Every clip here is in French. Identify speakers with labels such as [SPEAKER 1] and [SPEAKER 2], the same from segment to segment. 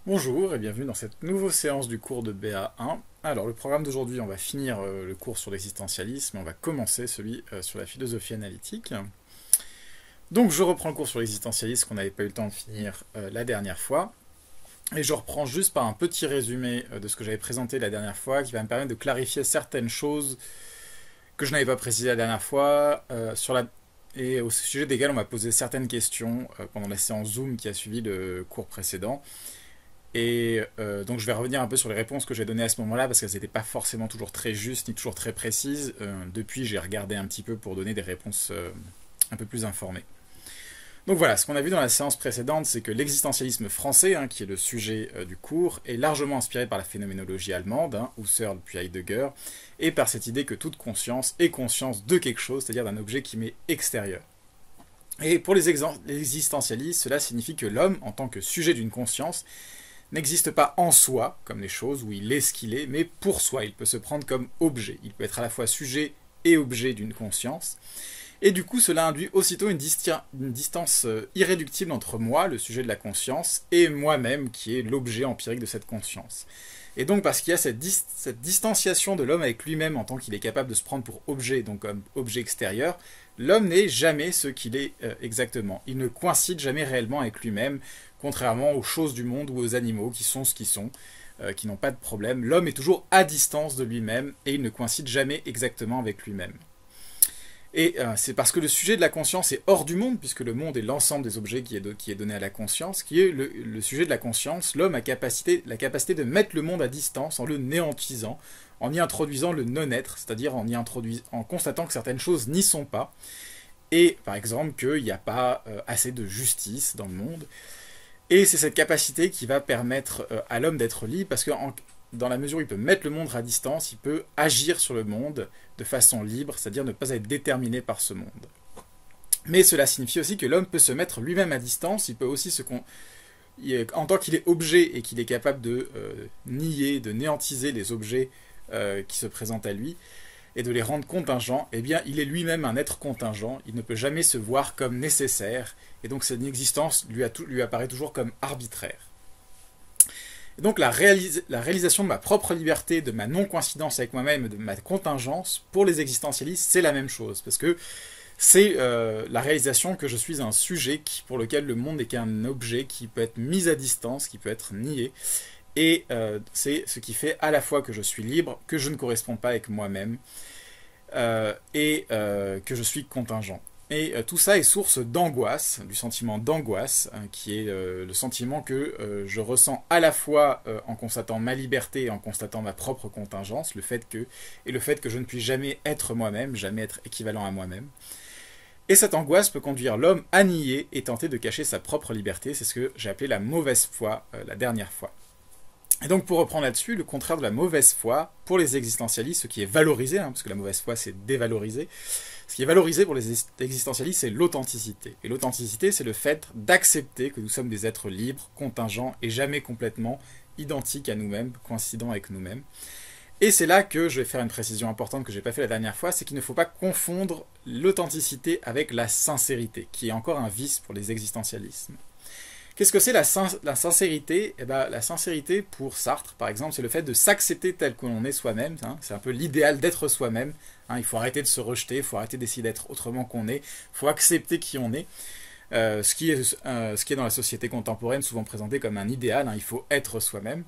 [SPEAKER 1] Bonjour et bienvenue dans cette nouvelle séance du cours de BA1. Alors le programme d'aujourd'hui, on va finir le cours sur l'existentialisme et on va commencer celui sur la philosophie analytique. Donc je reprends le cours sur l'existentialisme qu'on n'avait pas eu le temps de finir la dernière fois. Et je reprends juste par un petit résumé de ce que j'avais présenté la dernière fois qui va me permettre de clarifier certaines choses que je n'avais pas précisées la dernière fois et au sujet desquelles on m'a posé certaines questions pendant la séance Zoom qui a suivi le cours précédent. Et donc je vais revenir un peu sur les réponses que j'ai données à ce moment-là, parce qu'elles n'étaient pas forcément toujours très justes, ni toujours très précises. Depuis, j'ai regardé un petit peu pour donner des réponses un peu plus informées. Donc voilà, ce qu'on a vu dans la séance précédente, c'est que l'existentialisme français, qui est le sujet du cours, est largement inspiré par la phénoménologie allemande, Husserl puis Heidegger, et par cette idée que toute conscience est conscience de quelque chose, c'est-à-dire d'un objet qui m'est extérieur. Et pour les existentialistes, cela signifie que l'homme, en tant que sujet d'une conscience, n'existe pas en soi, comme les choses, où il est ce qu'il est, mais pour soi. Il peut se prendre comme objet. Il peut être à la fois sujet et objet d'une conscience. Et du coup, cela induit aussitôt une distance irréductible entre moi, le sujet de la conscience, et moi-même, qui est l'objet empirique de cette conscience. Et donc, parce qu'il y a cette distanciation de l'homme avec lui-même en tant qu'il est capable de se prendre pour objet, donc comme objet extérieur, l'homme n'est jamais ce qu'il est exactement. Il ne coïncide jamais réellement avec lui-même, contrairement aux choses du monde ou aux animaux qui sont ce qu'ils sont, qui n'ont pas de problème. L'homme est toujours à distance de lui-même et il ne coïncide jamais exactement avec lui-même. Et c'est parce que le sujet de la conscience est hors du monde, puisque le monde est l'ensemble des objets qui est donné à la conscience, qui est le sujet de la conscience. L'homme a la capacité de mettre le monde à distance en le néantisant, en y introduisant le non-être, c'est-à-dire en constatant que certaines choses n'y sont pas, et par exemple qu'il n'y a pas assez de justice dans le monde. Et c'est cette capacité qui va permettre à l'homme d'être libre, parce que dans la mesure où il peut mettre le monde à distance, il peut agir sur le monde de façon libre, c'est-à-dire ne pas être déterminé par ce monde. Mais cela signifie aussi que l'homme peut se mettre lui-même à distance, il peut aussi en tant qu'il est objet et qu'il est capable de nier, de néantiser les objets qui se présentent à lui, et de les rendre contingents, eh bien il est lui-même un être contingent, il ne peut jamais se voir comme nécessaire, et donc cette existence lui apparaît toujours comme arbitraire. Et donc la réalisation de ma propre liberté, de ma non-coïncidence avec moi-même, de ma contingence, pour les existentialistes, c'est la même chose, parce que c'est la réalisation que je suis un sujet pour lequel le monde n'est qu'un objet qui peut être mis à distance, qui peut être nié, et c'est ce qui fait à la fois que je suis libre, que je ne corresponds pas avec moi-même, et que je suis contingent. Et tout ça est source d'angoisse, du sentiment d'angoisse, qui est le sentiment que je ressens à la fois en constatant ma liberté et en constatant ma propre contingence, le fait que je ne puis jamais être moi-même, jamais être équivalent à moi-même. Et cette angoisse peut conduire l'homme à nier et tenter de cacher sa propre liberté, c'est ce que j'ai appelé la mauvaise foi la dernière fois. Et donc pour reprendre là-dessus, le contraire de la mauvaise foi, pour les existentialistes, ce qui est valorisé, parce que la mauvaise foi c'est dévalorisé, ce qui est valorisé pour les existentialistes c'est l'authenticité. Et l'authenticité c'est le fait d'accepter que nous sommes des êtres libres, contingents et jamais complètement identiques à nous-mêmes, coïncidents avec nous-mêmes. Et c'est là que je vais faire une précision importante que je n'ai pas fait la dernière fois, c'est qu'il ne faut pas confondre l'authenticité avec la sincérité, qui est encore un vice pour les existentialismes. Qu'est-ce que c'est la sincérité ? Eh ben, la sincérité, pour Sartre, par exemple, c'est le fait de s'accepter tel que l'on est soi-même. C'est un peu l'idéal d'être soi-même. Il faut arrêter de se rejeter, il faut arrêter d'essayer d'être autrement qu'on est. Il faut accepter qui on est. Ce qui est dans la société contemporaine souvent présenté comme un idéal. Il faut être soi-même.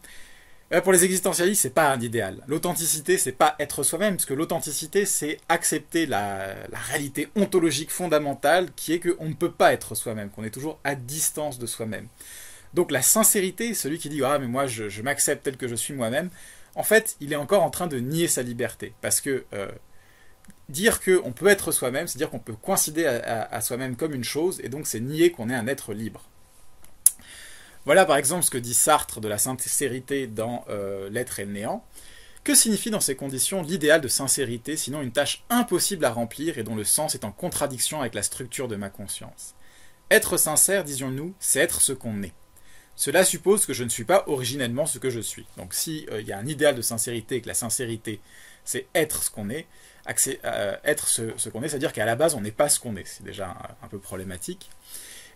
[SPEAKER 1] Pour les existentialistes, c'est pas un idéal. L'authenticité, c'est pas être soi-même, parce que l'authenticité, c'est accepter la réalité ontologique fondamentale qui est qu'on ne peut pas être soi-même, qu'on est toujours à distance de soi-même. Donc la sincérité, celui qui dit « Ah, mais moi, je m'accepte tel que je suis moi-même », en fait, il est encore en train de nier sa liberté. Parce que dire qu'on peut être soi-même, c'est dire qu'on peut coïncider à soi-même comme une chose, et donc c'est nier qu'on est un être libre. Voilà par exemple ce que dit Sartre de la sincérité dans L'être et le néant. Que signifie dans ces conditions l'idéal de sincérité, sinon une tâche impossible à remplir et dont le sens est en contradiction avec la structure de ma conscience ? Être sincère, disions-nous, c'est être ce qu'on est. Cela suppose que je ne suis pas originellement ce que je suis. Donc si y a un idéal de sincérité et que la sincérité, c'est être ce qu'on est, être ce qu'on est, c'est-à-dire qu'à la base, on n'est pas ce qu'on est. C'est déjà un peu problématique.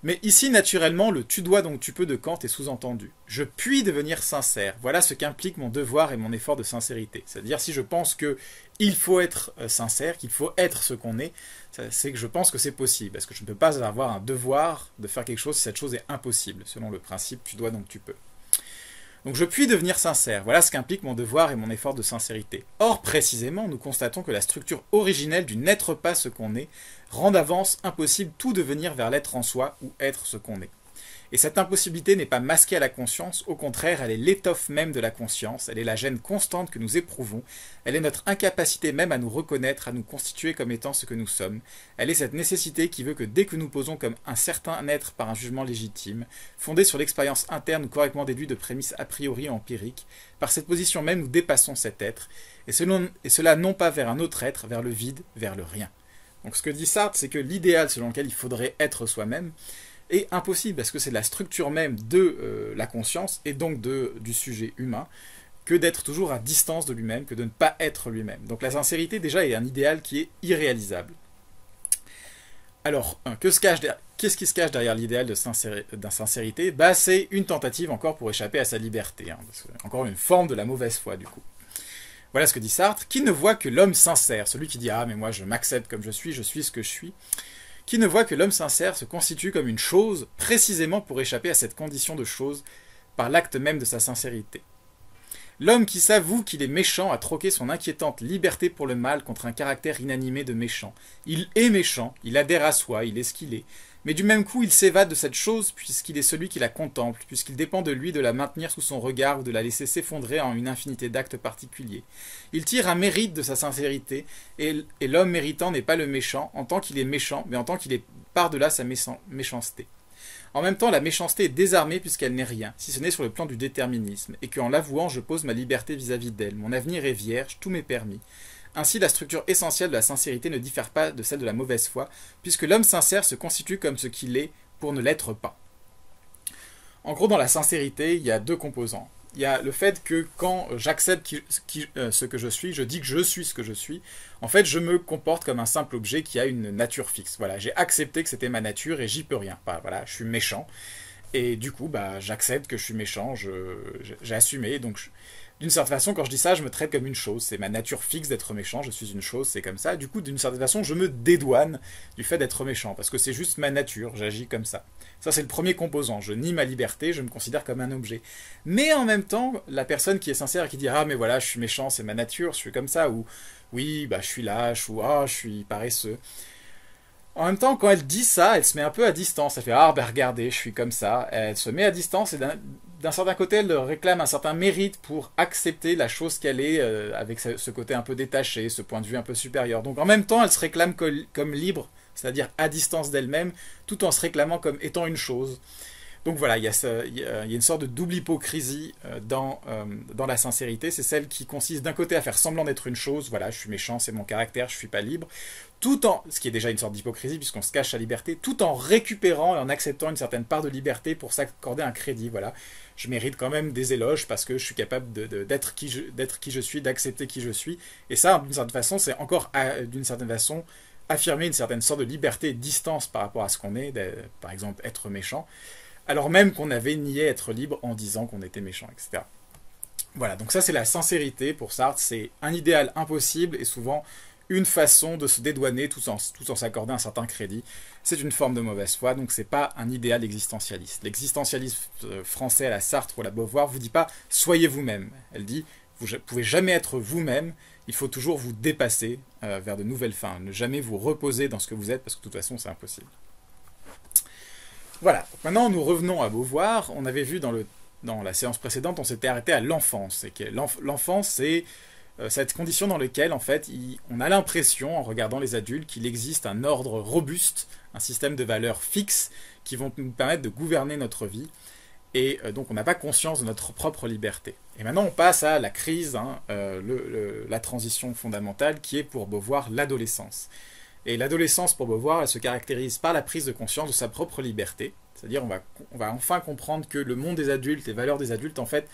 [SPEAKER 1] Mais ici, naturellement, le tu dois donc tu peux de Kant est sous-entendu. Je puis devenir sincère. Voilà ce qu'implique mon devoir et mon effort de sincérité. C'est-à-dire, si je pense que il faut être sincère, qu'il faut être ce qu'on est, c'est que je pense que c'est possible. Parce que je ne peux pas avoir un devoir de faire quelque chose si cette chose est impossible, selon le principe tu dois donc tu peux. Donc je puis devenir sincère, voilà ce qu'implique mon devoir et mon effort de sincérité. Or, précisément, nous constatons que la structure originelle du n'être pas ce qu'on est rend d'avance impossible tout devenir vers l'être en soi ou être ce qu'on est. Et cette impossibilité n'est pas masquée à la conscience, au contraire, elle est l'étoffe même de la conscience, elle est la gêne constante que nous éprouvons, elle est notre incapacité même à nous reconnaître, à nous constituer comme étant ce que nous sommes, elle est cette nécessité qui veut que dès que nous posons comme un certain être par un jugement légitime, fondé sur l'expérience interne ou correctement déduit de prémices a priori empiriques, par cette position même nous dépassons cet être, et cela non pas vers un autre être, vers le vide, vers le rien. Donc ce que dit Sartre, c'est que l'idéal selon lequel il faudrait être soi-même, est impossible parce que c'est la structure même de la conscience et donc du sujet humain que d'être toujours à distance de lui-même, que de ne pas être lui-même. Donc la sincérité déjà est un idéal qui est irréalisable. Alors, qu'est-ce qui se cache derrière l'idéal de sincérité? C'est une tentative encore pour échapper à sa liberté, encore une forme de la mauvaise foi du coup. Voilà ce que dit Sartre, qui ne voit que l'homme sincère, celui qui dit « Ah mais moi je m'accepte comme je suis ce que je suis », qui ne voit que l'homme sincère se constitue comme une chose, précisément pour échapper à cette condition de chose, par l'acte même de sa sincérité. L'homme qui s'avoue qu'il est méchant a troqué son inquiétante liberté pour le mal contre un caractère inanimé de méchant. Il est méchant, il adhère à soi, il est ce qu'il est. Mais du même coup, il s'évade de cette chose puisqu'il est celui qui la contemple, puisqu'il dépend de lui de la maintenir sous son regard ou de la laisser s'effondrer en une infinité d'actes particuliers. Il tire un mérite de sa sincérité, et l'homme méritant n'est pas le méchant en tant qu'il est méchant, mais en tant qu'il est par-delà sa méchanceté. En même temps, la méchanceté est désarmée puisqu'elle n'est rien, si ce n'est sur le plan du déterminisme, et qu'en l'avouant, je pose ma liberté vis-à-vis d'elle. Mon avenir est vierge, tout m'est permis. Ainsi, la structure essentielle de la sincérité ne diffère pas de celle de la mauvaise foi, puisque l'homme sincère se constitue comme ce qu'il est pour ne l'être pas. En gros, dans la sincérité, il y a deux composants. Il y a le fait que quand j'accepte ce que je suis, je dis que je suis ce que je suis, en fait, je me comporte comme un simple objet qui a une nature fixe. Voilà, j'ai accepté que c'était ma nature et j'y peux rien. Voilà, je suis méchant. Et du coup, j'accepte que je suis méchant, j'ai assumé, donc d'une certaine façon, quand je dis ça, je me traite comme une chose. C'est ma nature fixe d'être méchant, je suis une chose, c'est comme ça. Du coup, d'une certaine façon, je me dédouane du fait d'être méchant, parce que c'est juste ma nature, j'agis comme ça. Ça, c'est le premier composant. Je nie ma liberté, je me considère comme un objet. Mais en même temps, la personne qui est sincère et qui dit « Ah, mais voilà, je suis méchant, c'est ma nature, je suis comme ça », ou « Oui, je suis lâche », ou « Ah, je suis paresseux ». En même temps, quand elle dit ça, elle se met un peu à distance. Elle fait « Ah, regardez, je suis comme ça ». Elle se met à distance et d'un certain côté, elle réclame un certain mérite pour accepter la chose qu'elle est, avec ce côté un peu détaché, ce point de vue un peu supérieur. Donc en même temps, elle se réclame comme libre, c'est-à-dire à distance d'elle-même, tout en se réclamant comme étant une chose. Donc voilà, il y a une sorte de double hypocrisie dans la sincérité. C'est celle qui consiste d'un côté à faire semblant d'être une chose, voilà, je suis méchant, c'est mon caractère, je ne suis pas libre, ce qui est déjà une sorte d'hypocrisie puisqu'on se cache sa liberté, tout en récupérant et en acceptant une certaine part de liberté pour s'accorder un crédit, voilà. Je mérite quand même des éloges parce que je suis capable d'être qui je suis, d'accepter qui je suis. Et ça, d'une certaine façon, c'est encore, d'une certaine façon, affirmer une certaine sorte de liberté et de distance par rapport à ce qu'on est, par exemple être méchant, alors même qu'on avait nié être libre en disant qu'on était méchant, etc. Voilà, donc ça c'est la sincérité pour Sartre, c'est un idéal impossible et souvent une façon de se dédouaner tout en s'accorder un certain crédit. C'est une forme de mauvaise foi, donc c'est pas un idéal existentialiste. L'existentialisme français à la Sartre ou à la Beauvoir vous dit pas « soyez vous-même ». Elle dit « vous pouvez jamais être vous-même, il faut toujours vous dépasser vers de nouvelles fins, ne jamais vous reposer dans ce que vous êtes parce que de toute façon c'est impossible ». Voilà, maintenant nous revenons à Beauvoir. On avait vu dans la séance précédente, on s'était arrêté à l'enfance. L'enfance, c'est cette condition dans laquelle, en fait, on a l'impression, en regardant les adultes, qu'il existe un ordre robuste, un système de valeurs fixes qui vont nous permettre de gouverner notre vie. Et donc on n'a pas conscience de notre propre liberté. Et maintenant on passe à la crise, la transition fondamentale qui est pour Beauvoir l'adolescence. Et l'adolescence, pour Beauvoir, elle se caractérise par la prise de conscience de sa propre liberté. C'est-à-dire, on va enfin comprendre que le monde des adultes, les valeurs des adultes, en fait,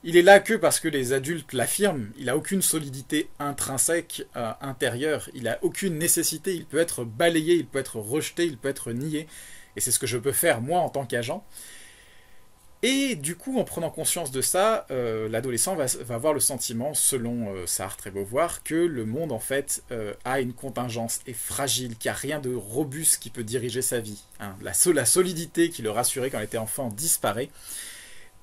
[SPEAKER 1] il est là que parce que les adultes l'affirment. Il n'a aucune solidité intrinsèque, intérieure. Il n'a aucune nécessité. Il peut être balayé, il peut être rejeté, il peut être nié. Et c'est ce que je peux faire moi en tant qu'agent. Et du coup, en prenant conscience de ça, l'adolescent va avoir le sentiment, selon Sartre et Beauvoir, que le monde en fait a une contingence, est fragile, qu'il n'y a rien de robuste qui peut diriger sa vie. Hein. La solidité qui le rassurait quand il était enfant disparaît.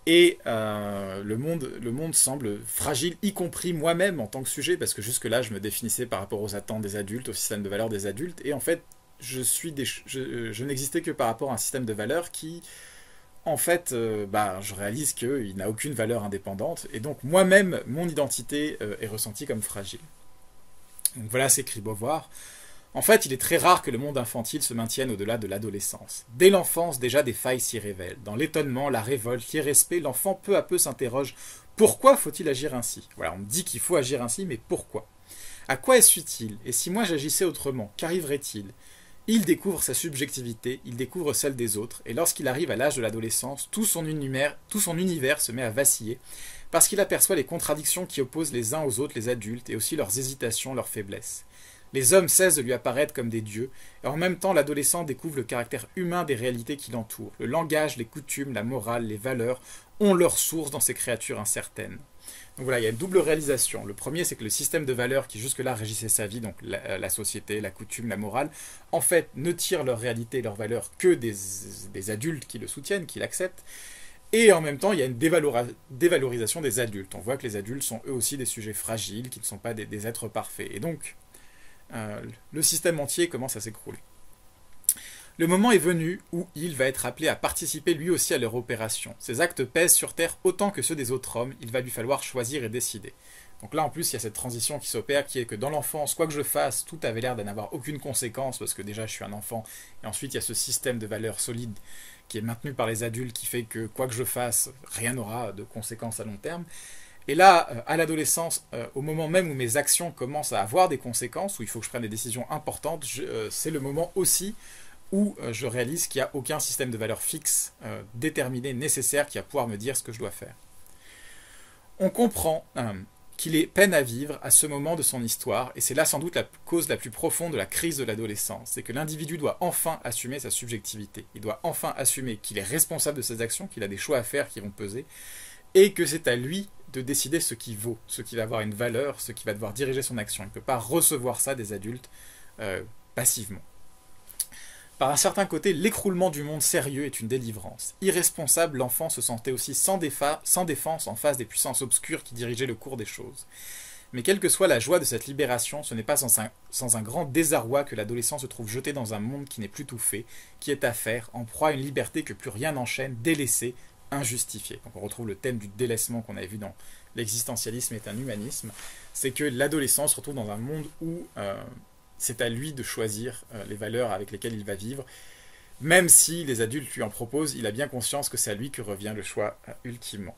[SPEAKER 1] Et le monde semble fragile, y compris moi-même en tant que sujet, parce que jusque-là, je me définissais par rapport aux attentes des adultes, au système de valeurs des adultes, et en fait, je n'existais que par rapport à un système de valeurs qui, en fait, je réalise qu'il n'a aucune valeur indépendante, et donc moi-même, mon identité est ressentie comme fragile. Donc voilà, s'écrit Beauvoir. En fait, il est très rare que le monde infantile se maintienne au-delà de l'adolescence. Dès l'enfance, déjà des failles s'y révèlent. Dans l'étonnement, la révolte, l'irrespect, l'enfant peu à peu s'interroge « Pourquoi faut-il agir ainsi ?» Voilà, on me dit qu'il faut agir ainsi, mais pourquoi? À quoi est-ce utile? Et si moi j'agissais autrement, qu'arriverait-il? Il découvre sa subjectivité, il découvre celle des autres, et lorsqu'il arrive à l'âge de l'adolescence, tout son univers se met à vaciller, parce qu'il aperçoit les contradictions qui opposent les uns aux autres les adultes, et aussi leurs hésitations, leurs faiblesses. Les hommes cessent de lui apparaître comme des dieux, et en même temps l'adolescent découvre le caractère humain des réalités qui l'entourent. Le langage, les coutumes, la morale, les valeurs ont leur source dans ces créatures incertaines. Donc voilà, il y a une double réalisation. Le premier, c'est que le système de valeurs qui jusque-là régissait sa vie, donc la société, la coutume, la morale, en fait ne tire leur réalité et leurs valeurs que des adultes qui le soutiennent, qui l'acceptent. Et en même temps, il y a une dévalorisation des adultes. On voit que les adultes sont eux aussi des sujets fragiles, qui ne sont pas des êtres parfaits. Et donc, le système entier commence à s'écrouler. Le moment est venu où il va être appelé à participer lui aussi à leur opération. Ses actes pèsent sur Terre autant que ceux des autres hommes, il va lui falloir choisir et décider. Donc là en plus il y a cette transition qui s'opère, qui est que dans l'enfance, quoi que je fasse, tout avait l'air d'en avoir aucune conséquence, parce que déjà je suis un enfant, et ensuite il y a ce système de valeurs solides qui est maintenu par les adultes, qui fait que quoi que je fasse, rien n'aura de conséquences à long terme. Et là, à l'adolescence, au moment même où mes actions commencent à avoir des conséquences, où il faut que je prenne des décisions importantes, c'est le moment aussi où je réalise qu'il n'y a aucun système de valeurs fixe, déterminé, nécessaire, qui va pouvoir me dire ce que je dois faire. On comprend qu'il est peine à vivre à ce moment de son histoire, et c'est là sans doute la cause la plus profonde de la crise de l'adolescence, c'est que l'individu doit enfin assumer sa subjectivité. Il doit enfin assumer qu'il est responsable de ses actions, qu'il a des choix à faire qui vont peser, et que c'est à lui de décider ce qui vaut, ce qui va avoir une valeur, ce qui va devoir diriger son action. Il ne peut pas recevoir ça des adultes passivement. Par un certain côté, l'écroulement du monde sérieux est une délivrance. Irresponsable, l'enfant se sentait aussi sans défense en face des puissances obscures qui dirigeaient le cours des choses. Mais quelle que soit la joie de cette libération, ce n'est pas sans un grand désarroi que l'adolescent se trouve jeté dans un monde qui n'est plus tout fait, qui est à faire, en proie à une liberté que plus rien n'enchaîne, délaissée, injustifié. Donc on retrouve le thème du délaissement qu'on avait vu dans l'existentialisme est un humanisme, c'est que l'adolescent se retrouve dans un monde où c'est à lui de choisir les valeurs avec lesquelles il va vivre, même si les adultes lui en proposent, il a bien conscience que c'est à lui que revient le choix ultimement.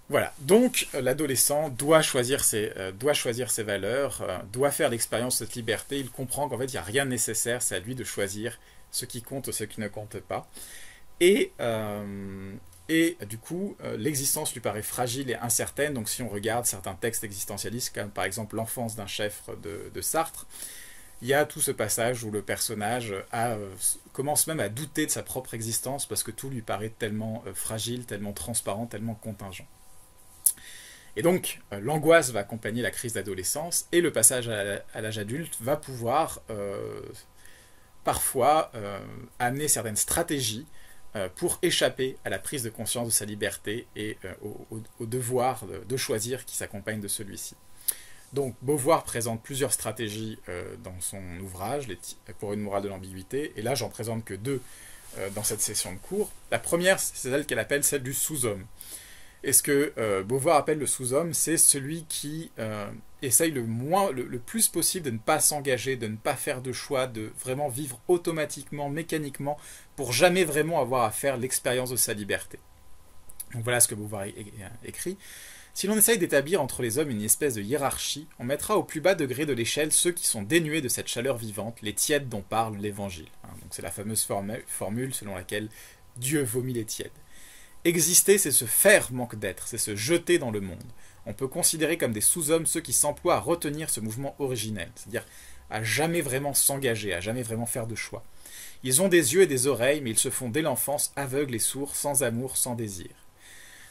[SPEAKER 1] Voilà, donc l'adolescent doit choisir ses valeurs, doit faire l'expérience de cette liberté, il comprend qu'en fait il n'y a rien de nécessaire, c'est à lui de choisir ce qui compte ou ce qui ne compte pas. Et du coup, l'existence lui paraît fragile et incertaine. Donc si on regarde certains textes existentialistes, comme par exemple L'enfance d'un chef de Sartre, il y a tout ce passage où le personnage commence même à douter de sa propre existence parce que tout lui paraît tellement fragile, tellement transparent, tellement contingent. Et donc, l'angoisse va accompagner la crise d'adolescence et le passage à l'âge adulte va pouvoir parfois amener certaines stratégies pour échapper à la prise de conscience de sa liberté et au devoir de choisir qui s'accompagne de celui-ci. Donc Beauvoir présente plusieurs stratégies dans son ouvrage, pour une morale de l'ambiguïté, et là j'en présente que deux dans cette session de cours. La première, c'est celle qu'elle appelle celle du sous-homme. Et ce que Beauvoir appelle le sous-homme, c'est celui qui essaye le plus possible de ne pas s'engager, de ne pas faire de choix, de vraiment vivre automatiquement, mécaniquement, pour jamais vraiment avoir à faire l'expérience de sa liberté. Donc voilà ce que Beauvoir écrit. Si l'on essaye d'établir entre les hommes une espèce de hiérarchie, on mettra au plus bas degré de l'échelle ceux qui sont dénués de cette chaleur vivante, les tièdes dont parle l'Évangile. Donc c'est la fameuse formule selon laquelle Dieu vomit les tièdes. Exister, c'est se faire manque d'être, c'est se jeter dans le monde. On peut considérer comme des sous-hommes ceux qui s'emploient à retenir ce mouvement originel, c'est-à-dire à jamais vraiment s'engager, à jamais vraiment faire de choix. Ils ont des yeux et des oreilles, mais ils se font dès l'enfance aveugles et sourds, sans amour, sans désir.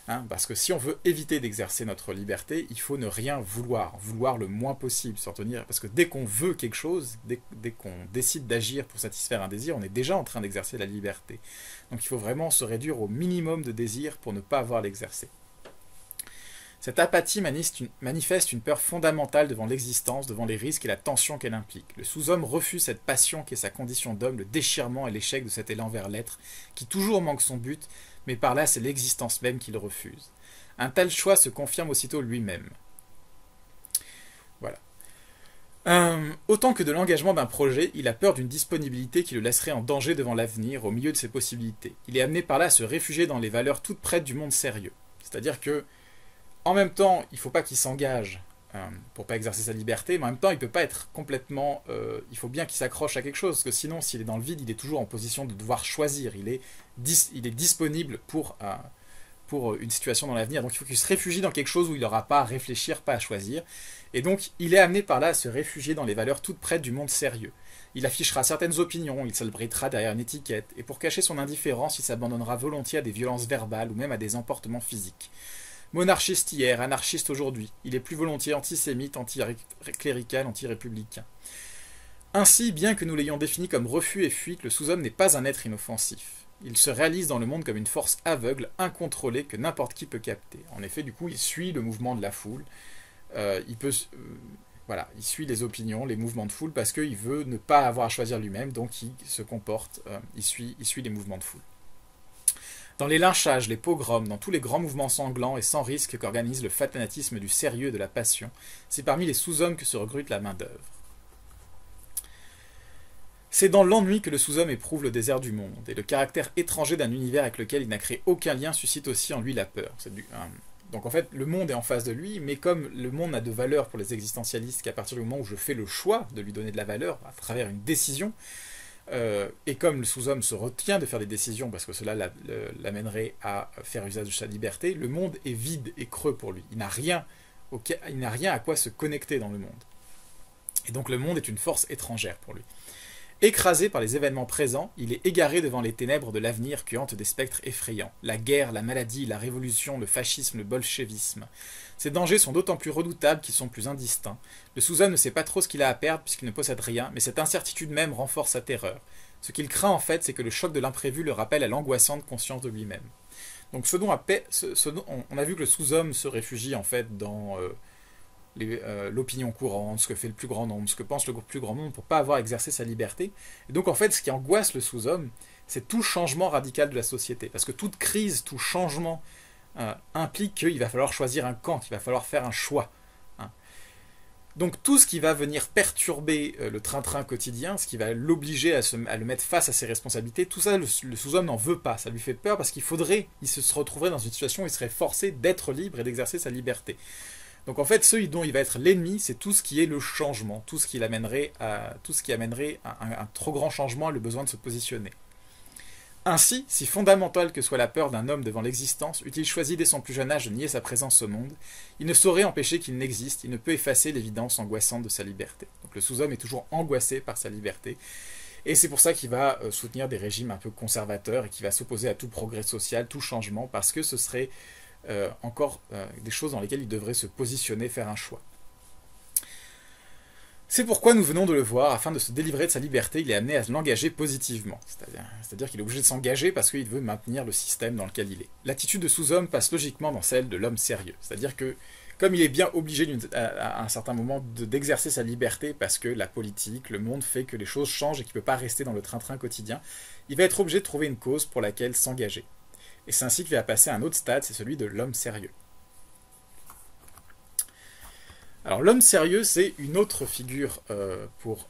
[SPEAKER 1] Hein, parce que si on veut éviter d'exercer notre liberté, il faut ne rien vouloir le moins possible, s'en tenir. Parce que dès qu'on veut quelque chose, dès qu'on décide d'agir pour satisfaire un désir, on est déjà en train d'exercer la liberté. Donc il faut vraiment se réduire au minimum de désir pour ne pas avoir à l'exercer. Cette apathie manifeste une peur fondamentale devant l'existence, devant les risques et la tension qu'elle implique. Le sous-homme refuse cette passion qui est sa condition d'homme, le déchirement et l'échec de cet élan vers l'être, qui toujours manque son but, mais par là c'est l'existence même qu'il refuse. Un tel choix se confirme aussitôt lui-même. Voilà. Autant que de l'engagement d'un projet, il a peur d'une disponibilité qui le laisserait en danger devant l'avenir, au milieu de ses possibilités. Il est amené par là à se réfugier dans les valeurs toutes prêtes du monde sérieux. C'est-à-dire que en même temps, il ne faut pas qu'il s'engage pour ne pas exercer sa liberté, mais en même temps, il ne peut pas être complètement... il faut bien qu'il s'accroche à quelque chose, parce que sinon, s'il est dans le vide, il est toujours en position de devoir choisir. Il est disponible pour une situation dans l'avenir. Donc il faut qu'il se réfugie dans quelque chose où il n'aura pas à réfléchir, pas à choisir. Et donc, il est amené par là à se réfugier dans les valeurs toutes prêtes du monde sérieux. Il affichera certaines opinions, il s'abritera derrière une étiquette, et pour cacher son indifférence, il s'abandonnera volontiers à des violences verbales ou même à des emportements physiques. Monarchiste hier, anarchiste aujourd'hui, il est plus volontiers antisémite, anticlérical, anti-républicain. Ainsi, bien que nous l'ayons défini comme refus et fuite, le sous-homme n'est pas un être inoffensif. Il se réalise dans le monde comme une force aveugle, incontrôlée, que n'importe qui peut capter. En effet, du coup, il suit le mouvement de la foule, il suit les opinions, les mouvements de foule, parce qu'il veut ne pas avoir à choisir lui-même, donc il se comporte, il suit les mouvements de foule. Dans les lynchages, les pogroms, dans tous les grands mouvements sanglants et sans risque qu'organise le fanatisme du sérieux et de la passion, c'est parmi les sous-hommes que se recrute la main-d'œuvre. C'est dans l'ennui que le sous-homme éprouve le désert du monde, et le caractère étranger d'un univers avec lequel il n'a créé aucun lien suscite aussi en lui la peur. Donc en fait, le monde est en face de lui, mais comme le monde n'a de valeur pour les existentialistes qu'à partir du moment où je fais le choix de lui donner de la valeur à travers une décision, et comme le sous-homme se retient de faire des décisions parce que cela l'amènerait à faire usage de sa liberté, le monde est vide et creux pour lui. Il n'a rien à quoi se connecter dans le monde. Et donc le monde est une force étrangère pour lui. Écrasé par les événements présents, il est égaré devant les ténèbres de l'avenir qui hantent des spectres effrayants. La guerre, la maladie, la révolution, le fascisme, le bolchevisme. Ces dangers sont d'autant plus redoutables qu'ils sont plus indistincts. Le sous-homme ne sait pas trop ce qu'il a à perdre puisqu'il ne possède rien, mais cette incertitude même renforce sa terreur. Ce qu'il craint en fait, c'est que le choc de l'imprévu le rappelle à l'angoissante conscience de lui-même. Donc on a vu que le sous-homme se réfugie en fait dans l'opinion courante, ce que fait le plus grand nombre, ce que pense le plus grand nombre pour ne pas avoir exercé sa liberté. Et donc en fait, ce qui angoisse le sous-homme, c'est tout changement radical de la société. Parce que toute crise, tout changement implique qu'il va falloir choisir un camp, qu'il va falloir faire un choix. Donc tout ce qui va venir perturber le train-train quotidien, ce qui va l'obliger à le mettre face à ses responsabilités, tout ça, le sous-homme n'en veut pas. Ça lui fait peur parce il se retrouverait dans une situation où il serait forcé d'être libre et d'exercer sa liberté. Donc en fait, ce dont il va être l'ennemi, c'est tout ce qui est le changement, tout ce qui amènerait un trop grand changement et le besoin de se positionner. Ainsi, si fondamentale que soit la peur d'un homme devant l'existence, eût-il choisi dès son plus jeune âge de nier sa présence au monde, il ne saurait empêcher qu'il n'existe, il ne peut effacer l'évidence angoissante de sa liberté. Donc le sous-homme est toujours angoissé par sa liberté, et c'est pour ça qu'il va soutenir des régimes un peu conservateurs et qu'il va s'opposer à tout progrès social, tout changement, parce que ce serait encore des choses dans lesquelles il devrait se positionner, faire un choix. C'est pourquoi nous venons de le voir, afin de se délivrer de sa liberté, il est amené à l'engager positivement. C'est-à-dire qu'il est obligé de s'engager parce qu'il veut maintenir le système dans lequel il est. L'attitude de sous-homme passe logiquement dans celle de l'homme sérieux. C'est-à-dire que, comme il est bien obligé à un certain moment d'exercer sa liberté parce que la politique, le monde fait que les choses changent et qu'il ne peut pas rester dans le train-train quotidien, il va être obligé de trouver une cause pour laquelle s'engager. Et c'est ainsi qu'il va passer à un autre stade, c'est celui de l'homme sérieux. Alors l'homme sérieux, c'est une autre figure pour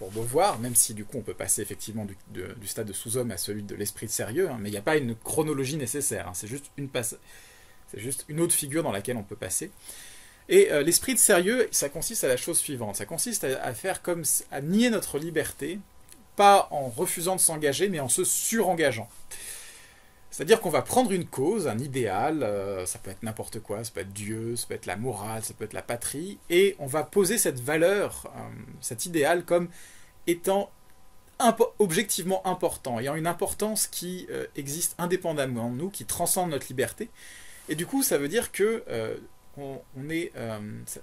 [SPEAKER 1] Beauvoir, même si du coup on peut passer effectivement du stade de sous-homme à celui de l'esprit de sérieux, mais il n'y a pas une chronologie nécessaire, c'est juste une autre figure dans laquelle on peut passer. Et l'esprit de sérieux, ça consiste à la chose suivante, ça consiste à nier notre liberté, pas en refusant de s'engager, mais en se surengageant. C'est-à-dire qu'on va prendre une cause, un idéal, ça peut être n'importe quoi, ça peut être Dieu, ça peut être la morale, ça peut être la patrie, et on va poser cette valeur, cet idéal comme étant objectivement important, ayant une importance qui existe indépendamment de nous, qui transcende notre liberté. Et du coup, ça veut dire que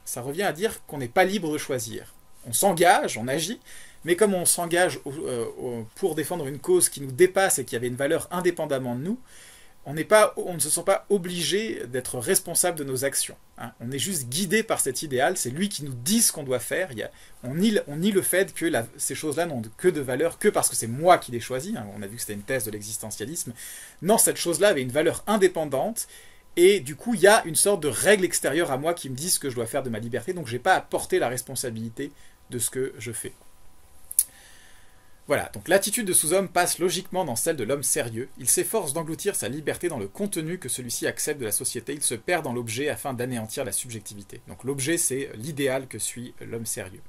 [SPEAKER 1] ça revient à dire qu'on n'est pas libre de choisir. On s'engage, on agit, mais comme on s'engage pour défendre une cause qui nous dépasse et qui avait une valeur indépendamment de nous, on ne se sent pas obligé d'être responsable de nos actions. Hein. On est juste guidé par cet idéal, c'est lui qui nous dit ce qu'on doit faire. On nie le fait que ces choses-là n'ont que de valeur que parce que c'est moi qui les choisis. Hein. On a vu que c'était une thèse de l'existentialisme. Non, cette chose-là avait une valeur indépendante, et du coup, il y a une sorte de règle extérieure à moi qui me dit ce que je dois faire de ma liberté, donc je n'ai pas à porter la responsabilité de ce que je fais. Voilà, donc l'attitude de sous-homme passe logiquement dans celle de l'homme sérieux. Il s'efforce d'engloutir sa liberté dans le contenu que celui-ci accepte de la société. Il se perd dans l'objet afin d'anéantir la subjectivité. Donc l'objet, c'est l'idéal que suit l'homme sérieux.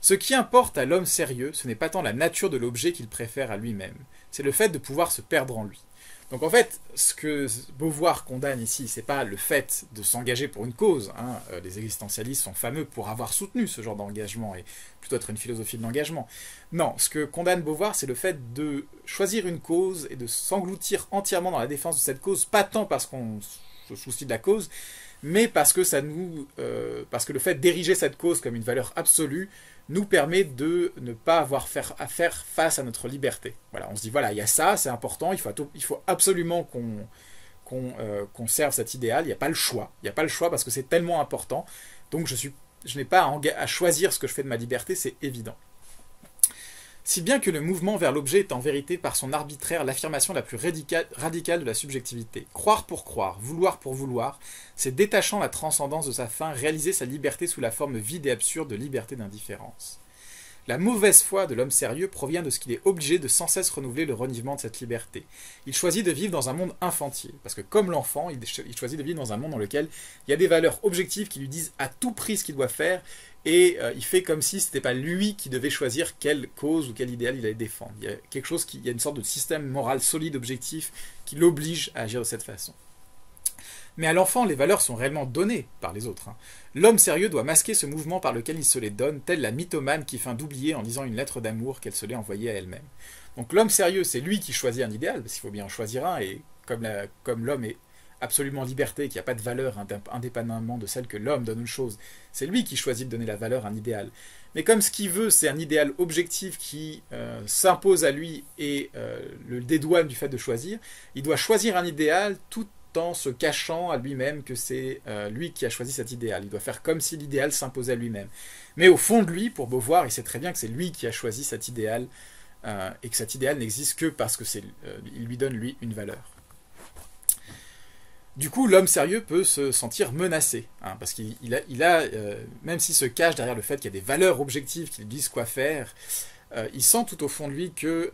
[SPEAKER 1] Ce qui importe à l'homme sérieux, ce n'est pas tant la nature de l'objet qu'il préfère à lui-même, c'est le fait de pouvoir se perdre en lui. Donc en fait, ce que Beauvoir condamne ici, c'est pas le fait de s'engager pour une cause. Hein. Les existentialistes sont fameux pour avoir soutenu ce genre d'engagement et plutôt être une philosophie de l'engagement. Non, ce que condamne Beauvoir, c'est le fait de choisir une cause et de s'engloutir entièrement dans la défense de cette cause, pas tant parce qu'on se soucie de la cause, mais parce que parce que le fait d'ériger cette cause comme une valeur absolue nous permet de ne pas avoir à faire face à notre liberté. Voilà, on se dit, voilà, il y a ça, c'est important, il faut absolument qu'on serve cet idéal, il n'y a pas le choix. Il n'y a pas le choix parce que c'est tellement important, donc je n'ai pas à choisir ce que je fais de ma liberté, c'est évident. Si bien que le mouvement vers l'objet est en vérité par son arbitraire l'affirmation la plus radicale de la subjectivité. Croire pour croire, vouloir pour vouloir, c'est détachant la transcendance de sa fin, réaliser sa liberté sous la forme vide et absurde de liberté d'indifférence. La mauvaise foi de l'homme sérieux provient de ce qu'il est obligé de sans cesse renouveler le reniement de cette liberté. Il choisit de vivre dans un monde infantile, parce que comme l'enfant, il choisit de vivre dans un monde dans lequel il y a des valeurs objectives qui lui disent à tout prix ce qu'il doit faire, et il fait comme si ce n'était pas lui qui devait choisir quelle cause ou quel idéal il allait défendre. Il y a une sorte de système moral solide, objectif, qui l'oblige à agir de cette façon. Mais à l'enfant, les valeurs sont réellement données par les autres. Hein. L'homme sérieux doit masquer ce mouvement par lequel il se les donne, telle la mythomane qui feint d'oublier en lisant une lettre d'amour qu'elle se l'est envoyée à elle-même. Donc l'homme sérieux, c'est lui qui choisit un idéal, parce qu'il faut bien en choisir un, et comme l'homme est absolument liberté, qu'il n'y a pas de valeur indépendamment de celle que l'homme donne une chose, c'est lui qui choisit de donner la valeur à un idéal. Mais comme ce qu'il veut, c'est un idéal objectif qui s'impose à lui et le dédouane du fait de choisir, il doit choisir un idéal tout en se cachant à lui-même que c'est lui qui a choisi cet idéal. Il doit faire comme si l'idéal s'imposait à lui-même. Mais au fond de lui, pour Beauvoir, il sait très bien que c'est lui qui a choisi cet idéal et que cet idéal n'existe que parce que il lui donne, lui, une valeur. Du coup, l'homme sérieux peut se sentir menacé, hein, parce qu'il même s'il se cache derrière le fait qu'il y a des valeurs objectives qui lui disent quoi faire, il sent tout au fond de lui que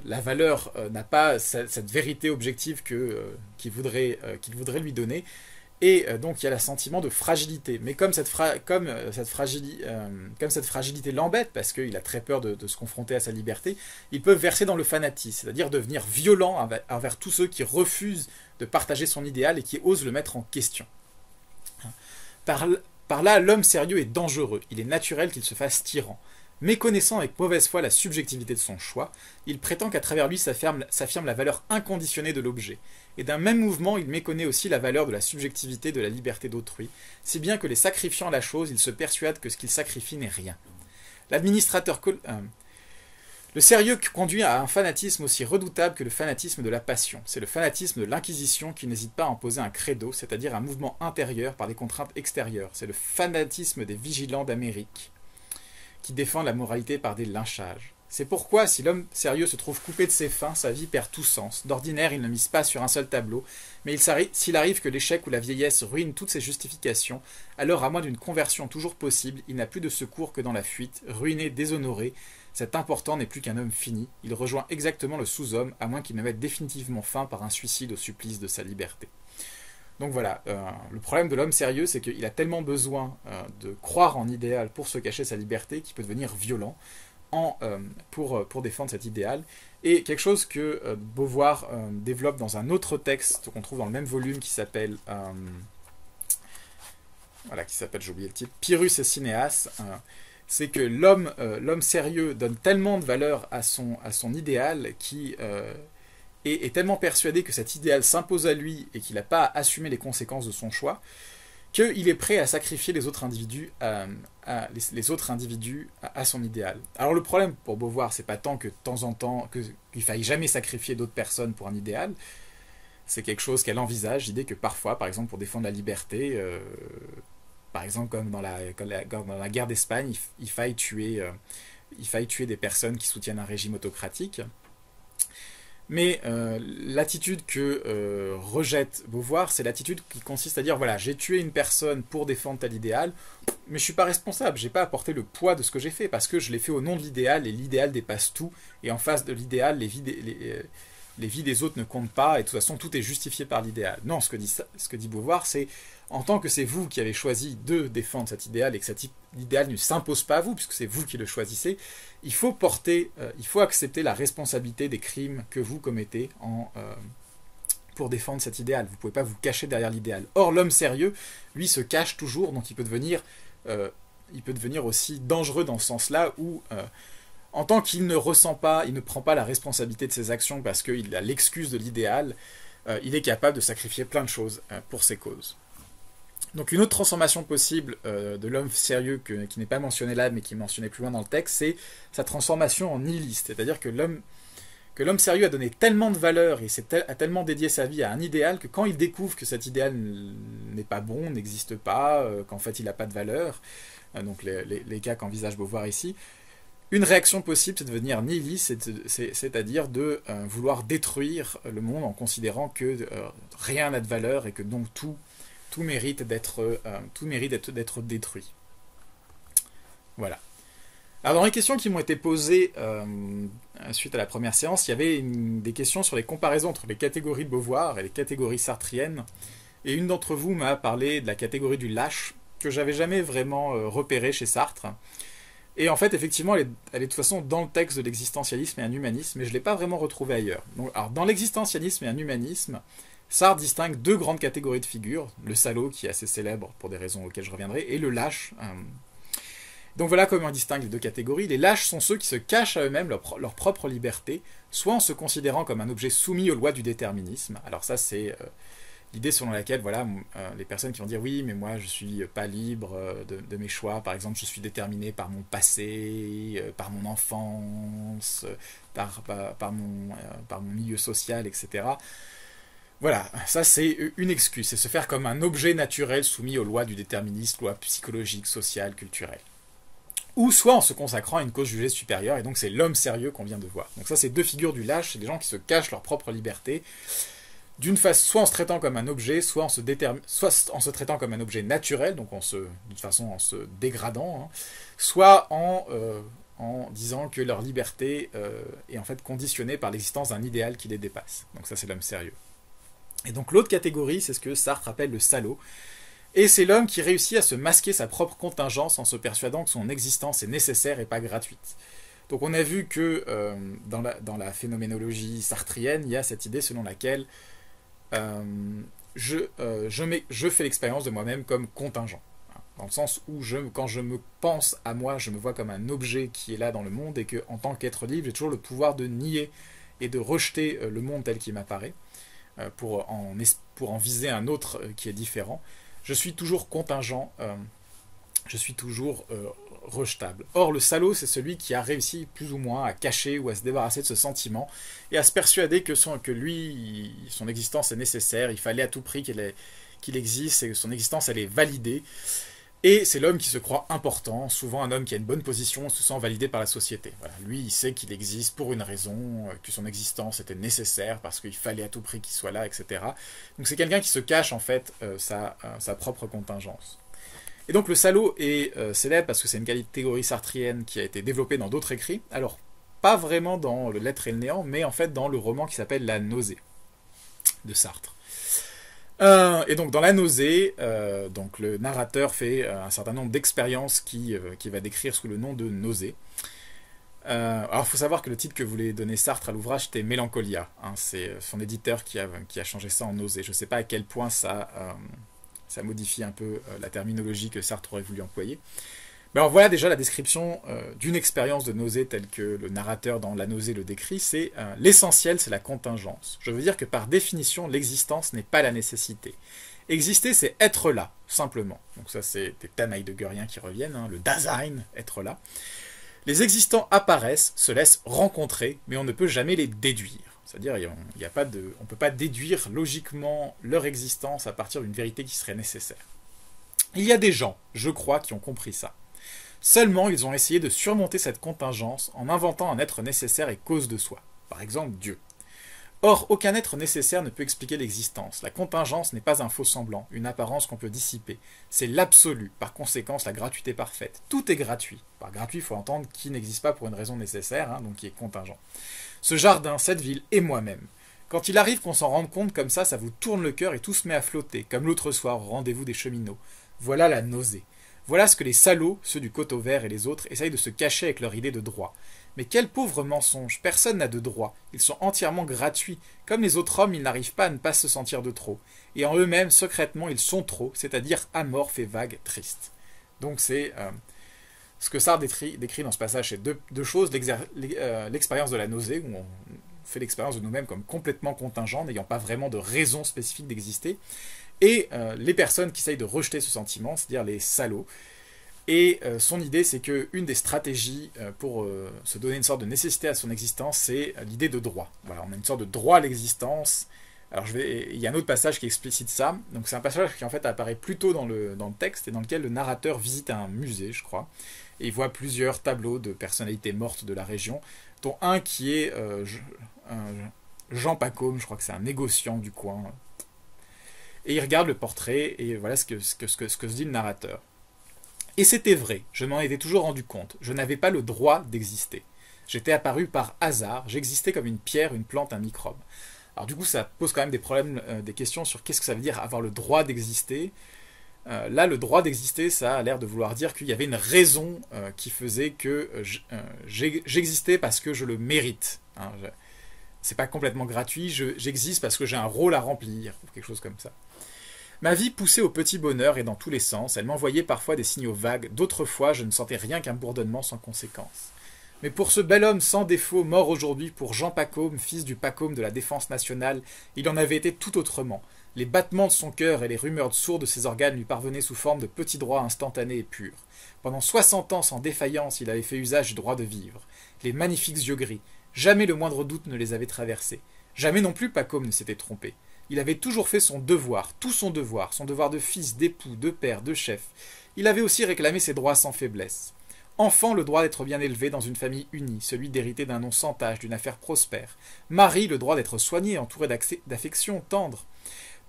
[SPEAKER 1] la valeur n'a pas cette vérité objective qu'il voudrait lui donner, et donc il y a le sentiment de fragilité. Mais comme cette fragilité l'embête, parce qu'il a très peur de se confronter à sa liberté, il peut verser dans le fanatisme, c'est-à-dire devenir violent envers tous ceux qui refusent de partager son idéal et qui osent le mettre en question. Par là, l'homme sérieux est dangereux, il est naturel qu'il se fasse tyran. Méconnaissant avec mauvaise foi la subjectivité de son choix, il prétend qu'à travers lui s'affirme la valeur inconditionnée de l'objet. Et d'un même mouvement, il méconnaît aussi la valeur de la subjectivité de la liberté d'autrui, si bien que les sacrifiant à la chose, il se persuade que ce qu'il sacrifie n'est rien. Le sérieux conduit à un fanatisme aussi redoutable que le fanatisme de la passion. C'est le fanatisme de l'inquisition qui n'hésite pas à imposer un credo, c'est-à-dire un mouvement intérieur par des contraintes extérieures. C'est le fanatisme des vigilants d'Amérique, qui défendent la moralité par des lynchages. C'est pourquoi, si l'homme sérieux se trouve coupé de ses fins, sa vie perd tout sens. D'ordinaire, il ne mise pas sur un seul tableau, mais s'il arrive que l'échec ou la vieillesse ruine toutes ses justifications, alors à moins d'une conversion toujours possible, il n'a plus de secours que dans la fuite, ruiné, déshonoré. Cet important n'est plus qu'un homme fini, il rejoint exactement le sous-homme, à moins qu'il ne mette définitivement fin par un suicide au supplice de sa liberté. Donc voilà, le problème de l'homme sérieux, c'est qu'il a tellement besoin de croire en idéal pour se cacher sa liberté qu'il peut devenir violent pour défendre cet idéal. Et quelque chose que Beauvoir développe dans un autre texte qu'on trouve dans le même volume qui s'appelle, j'ai oublié le titre, Pyrrhus et Cinéas, c'est que l'homme sérieux donne tellement de valeur à son idéal qui est tellement persuadé que cet idéal s'impose à lui et qu'il n'a pas à assumer les conséquences de son choix, qu'il est prêt à sacrifier les autres individus à son idéal. Alors le problème pour Beauvoir, c'est pas tant que de temps en temps qu'il faille jamais sacrifier d'autres personnes pour un idéal. C'est quelque chose qu'elle envisage, l'idée que parfois, par exemple pour défendre la liberté, par exemple comme dans la guerre d'Espagne, il faille tuer des personnes qui soutiennent un régime autocratique. Mais l'attitude que rejette Beauvoir, c'est l'attitude qui consiste à dire, voilà, j'ai tué une personne pour défendre tel idéal, mais je suis pas responsable, j'ai pas apporté le poids de ce que j'ai fait, parce que je l'ai fait au nom de l'idéal, et l'idéal dépasse tout, et en face de l'idéal, les vies des autres ne comptent pas, et de toute façon, tout est justifié par l'idéal. Non, ce que dit Beauvoir, c'est, en tant que c'est vous qui avez choisi de défendre cet idéal, et que cet idéal ne s'impose pas à vous, puisque c'est vous qui le choisissez, il faut accepter la responsabilité des crimes que vous commettez pour défendre cet idéal. Vous ne pouvez pas vous cacher derrière l'idéal. Or, l'homme sérieux, lui, se cache toujours, donc il peut devenir aussi dangereux dans ce sens-là, où, en tant qu'il ne ressent pas, il ne prend pas la responsabilité de ses actions parce qu'il a l'excuse de l'idéal, il est capable de sacrifier plein de choses pour ses causes. Donc une autre transformation possible de l'homme sérieux qui n'est pas mentionné là, mais qui est mentionné plus loin dans le texte, c'est sa transformation en nihiliste. C'est-à-dire que l'homme sérieux a donné tellement de valeur et a tellement dédié sa vie à un idéal que quand il découvre que cet idéal n'est pas bon, n'existe pas, qu'en fait il n'a pas de valeur, donc les cas qu'envisage Beauvoir ici, une réaction possible, c'est de devenir nihiliste, c'est-à-dire de vouloir détruire le monde en considérant que rien n'a de valeur et que donc tout mérite d'être détruit. Voilà. Alors dans les questions qui m'ont été posées suite à la première séance, il y avait des questions sur les comparaisons entre les catégories de Beauvoir et les catégories sartriennes. Et une d'entre vous m'a parlé de la catégorie du lâche, que j'avais jamais vraiment repérée chez Sartre. Et en fait, effectivement, elle est de toute façon dans le texte de l'existentialisme et un humanisme, mais je ne l'ai pas vraiment retrouvée ailleurs. Donc, alors, dans l'existentialisme et un humanisme, Sartre distingue deux grandes catégories de figures, le salaud, qui est assez célèbre pour des raisons auxquelles je reviendrai, et le lâche. Donc voilà comment on distingue les deux catégories. Les lâches sont ceux qui se cachent à eux-mêmes leur propre liberté, soit en se considérant comme un objet soumis aux lois du déterminisme. Alors ça, c'est l'idée selon laquelle voilà, les personnes qui vont dire oui, mais moi je suis pas libre de mes choix, par exemple je suis déterminé par mon passé, par mon enfance, par mon milieu social, etc. Voilà, ça c'est une excuse, c'est se faire comme un objet naturel soumis aux lois du déterminisme, lois psychologiques, sociales, culturelles. Ou soit en se consacrant à une cause jugée supérieure, et donc c'est l'homme sérieux qu'on vient de voir. Donc ça c'est deux figures du lâche, c'est des gens qui se cachent leur propre liberté, d'une face, soit en se traitant comme un objet, soit en se traitant comme un objet naturel, donc en se dégradant, hein, soit en disant que leur liberté est en fait conditionnée par l'existence d'un idéal qui les dépasse. Donc ça c'est l'homme sérieux. Et donc l'autre catégorie, c'est ce que Sartre appelle le salaud. Et c'est l'homme qui réussit à se masquer sa propre contingence en se persuadant que son existence est nécessaire et pas gratuite. Donc on a vu que dans la phénoménologie sartrienne, il y a cette idée selon laquelle je fais l'expérience de moi-même comme contingent. Dans le sens où quand je me pense à moi, je me vois comme un objet qui est là dans le monde et qu'en tant qu'être libre, j'ai toujours le pouvoir de nier et de rejeter le monde tel qu'il m'apparaît pour en viser un autre qui est différent. Je suis toujours contingent, je suis toujours rejetable. Or, le salaud, c'est celui qui a réussi plus ou moins à cacher ou à se débarrasser de ce sentiment et à se persuader que son existence est nécessaire, il fallait à tout prix qu'il existe et que son existence, elle est validée. Et c'est l'homme qui se croit important, souvent un homme qui a une bonne position, se sent validé par la société. Voilà. Lui, il sait qu'il existe pour une raison, que son existence était nécessaire parce qu'il fallait à tout prix qu'il soit là, etc. Donc c'est quelqu'un qui se cache en fait sa propre contingence. Et donc le salaud est célèbre parce que c'est une catégorie sartrienne qui a été développée dans d'autres écrits. Alors, pas vraiment dans le L'être et le néant, mais en fait dans le roman qui s'appelle La nausée de Sartre. Et donc dans La nausée, donc le narrateur fait un certain nombre d'expériences qui va décrire sous le nom de nausée. Alors il faut savoir que le titre que voulait donner Sartre à l'ouvrage c'était Mélancolia. Hein, c'est son éditeur qui a changé ça en nausée. Je ne sais pas à quel point ça modifie un peu la terminologie que Sartre aurait voulu employer. Mais alors voilà déjà la description d'une expérience de nausée telle que le narrateur dans La nausée le décrit, c'est l'essentiel, c'est la contingence. Je veux dire que par définition, l'existence n'est pas la nécessité. Exister, c'est être là, simplement. Donc ça, c'est des thèmes heideggeriens qui reviennent, hein, le Dasein, être là. Les existants apparaissent, se laissent rencontrer, mais on ne peut jamais les déduire. C'est-à-dire, on ne peut pas déduire logiquement leur existence à partir d'une vérité qui serait nécessaire. Il y a des gens, je crois, qui ont compris ça. Seulement, ils ont essayé de surmonter cette contingence en inventant un être nécessaire et cause de soi. Par exemple, Dieu. Or, aucun être nécessaire ne peut expliquer l'existence. La contingence n'est pas un faux semblant, une apparence qu'on peut dissiper. C'est l'absolu, par conséquence la gratuité parfaite. Tout est gratuit. Par gratuit, il faut entendre qui n'existe pas pour une raison nécessaire, hein, donc qui est contingent. Ce jardin, cette ville et moi-même. Quand il arrive qu'on s'en rende compte comme ça vous tourne le cœur et tout se met à flotter, comme l'autre soir au rendez-vous des cheminots. Voilà la nausée. Voilà ce que les salauds, ceux du coteau vert et les autres, essayent de se cacher avec leur idée de droit. Mais quel pauvre mensonge, personne n'a de droit, ils sont entièrement gratuits, comme les autres hommes ils n'arrivent pas à ne pas se sentir de trop, et en eux-mêmes, secrètement, ils sont trop, c'est-à-dire amorphes et vagues, tristes. Donc c'est ce que Sartre décrit dans ce passage, c'est deux choses, l'expérience de la nausée, où on fait l'expérience de nous-mêmes comme complètement contingents, n'ayant pas vraiment de raison spécifique d'exister, et les personnes qui essayent de rejeter ce sentiment, c'est-à-dire les salauds. Et son idée, c'est qu'une des stratégies pour se donner une sorte de nécessité à son existence, c'est l'idée de droit. Voilà, on a une sorte de droit à l'existence. Alors il y a un autre passage qui explicite ça. Donc c'est un passage qui en fait apparaît plus tôt dans le texte et dans lequel le narrateur visite un musée, je crois. Et il voit plusieurs tableaux de personnalités mortes de la région, dont un qui est Jean Pacôme, je crois que c'est un négociant du coin. Et il regarde le portrait et voilà ce que se dit le narrateur. Et c'était vrai, je m'en étais toujours rendu compte, je n'avais pas le droit d'exister. J'étais apparu par hasard, j'existais comme une pierre, une plante, un microbe. Alors du coup ça pose quand même des problèmes, des questions sur qu'est-ce que ça veut dire avoir le droit d'exister. Là le droit d'exister, ça a l'air de vouloir dire qu'il y avait une raison qui faisait que j'existais parce que je le mérite. Hein, c'est pas complètement gratuit, j'existe parce que j'ai un rôle à remplir, ou quelque chose comme ça. Ma vie poussait au petit bonheur et dans tous les sens, elle m'envoyait parfois des signaux vagues, d'autres fois je ne sentais rien qu'un bourdonnement sans conséquence. Mais pour ce bel homme sans défaut, mort aujourd'hui, pour Jean Pacôme, fils du Pacôme de la Défense nationale, il en avait été tout autrement. Les battements de son cœur et les rumeurs sourdes de ses organes lui parvenaient sous forme de petits droits instantanés et purs. Pendant 60 ans sans défaillance, il avait fait usage du droit de vivre. Les magnifiques yeux gris, jamais le moindre doute ne les avait traversés. Jamais non plus Pacôme ne s'était trompé. Il avait toujours fait son devoir, tout son devoir de fils, d'époux, de père, de chef. Il avait aussi réclamé ses droits sans faiblesse. Enfant, le droit d'être bien élevé dans une famille unie, celui d'hériter d'un nom sans tache, d'une affaire prospère. Mari, le droit d'être soigné, entouré d'affection tendre.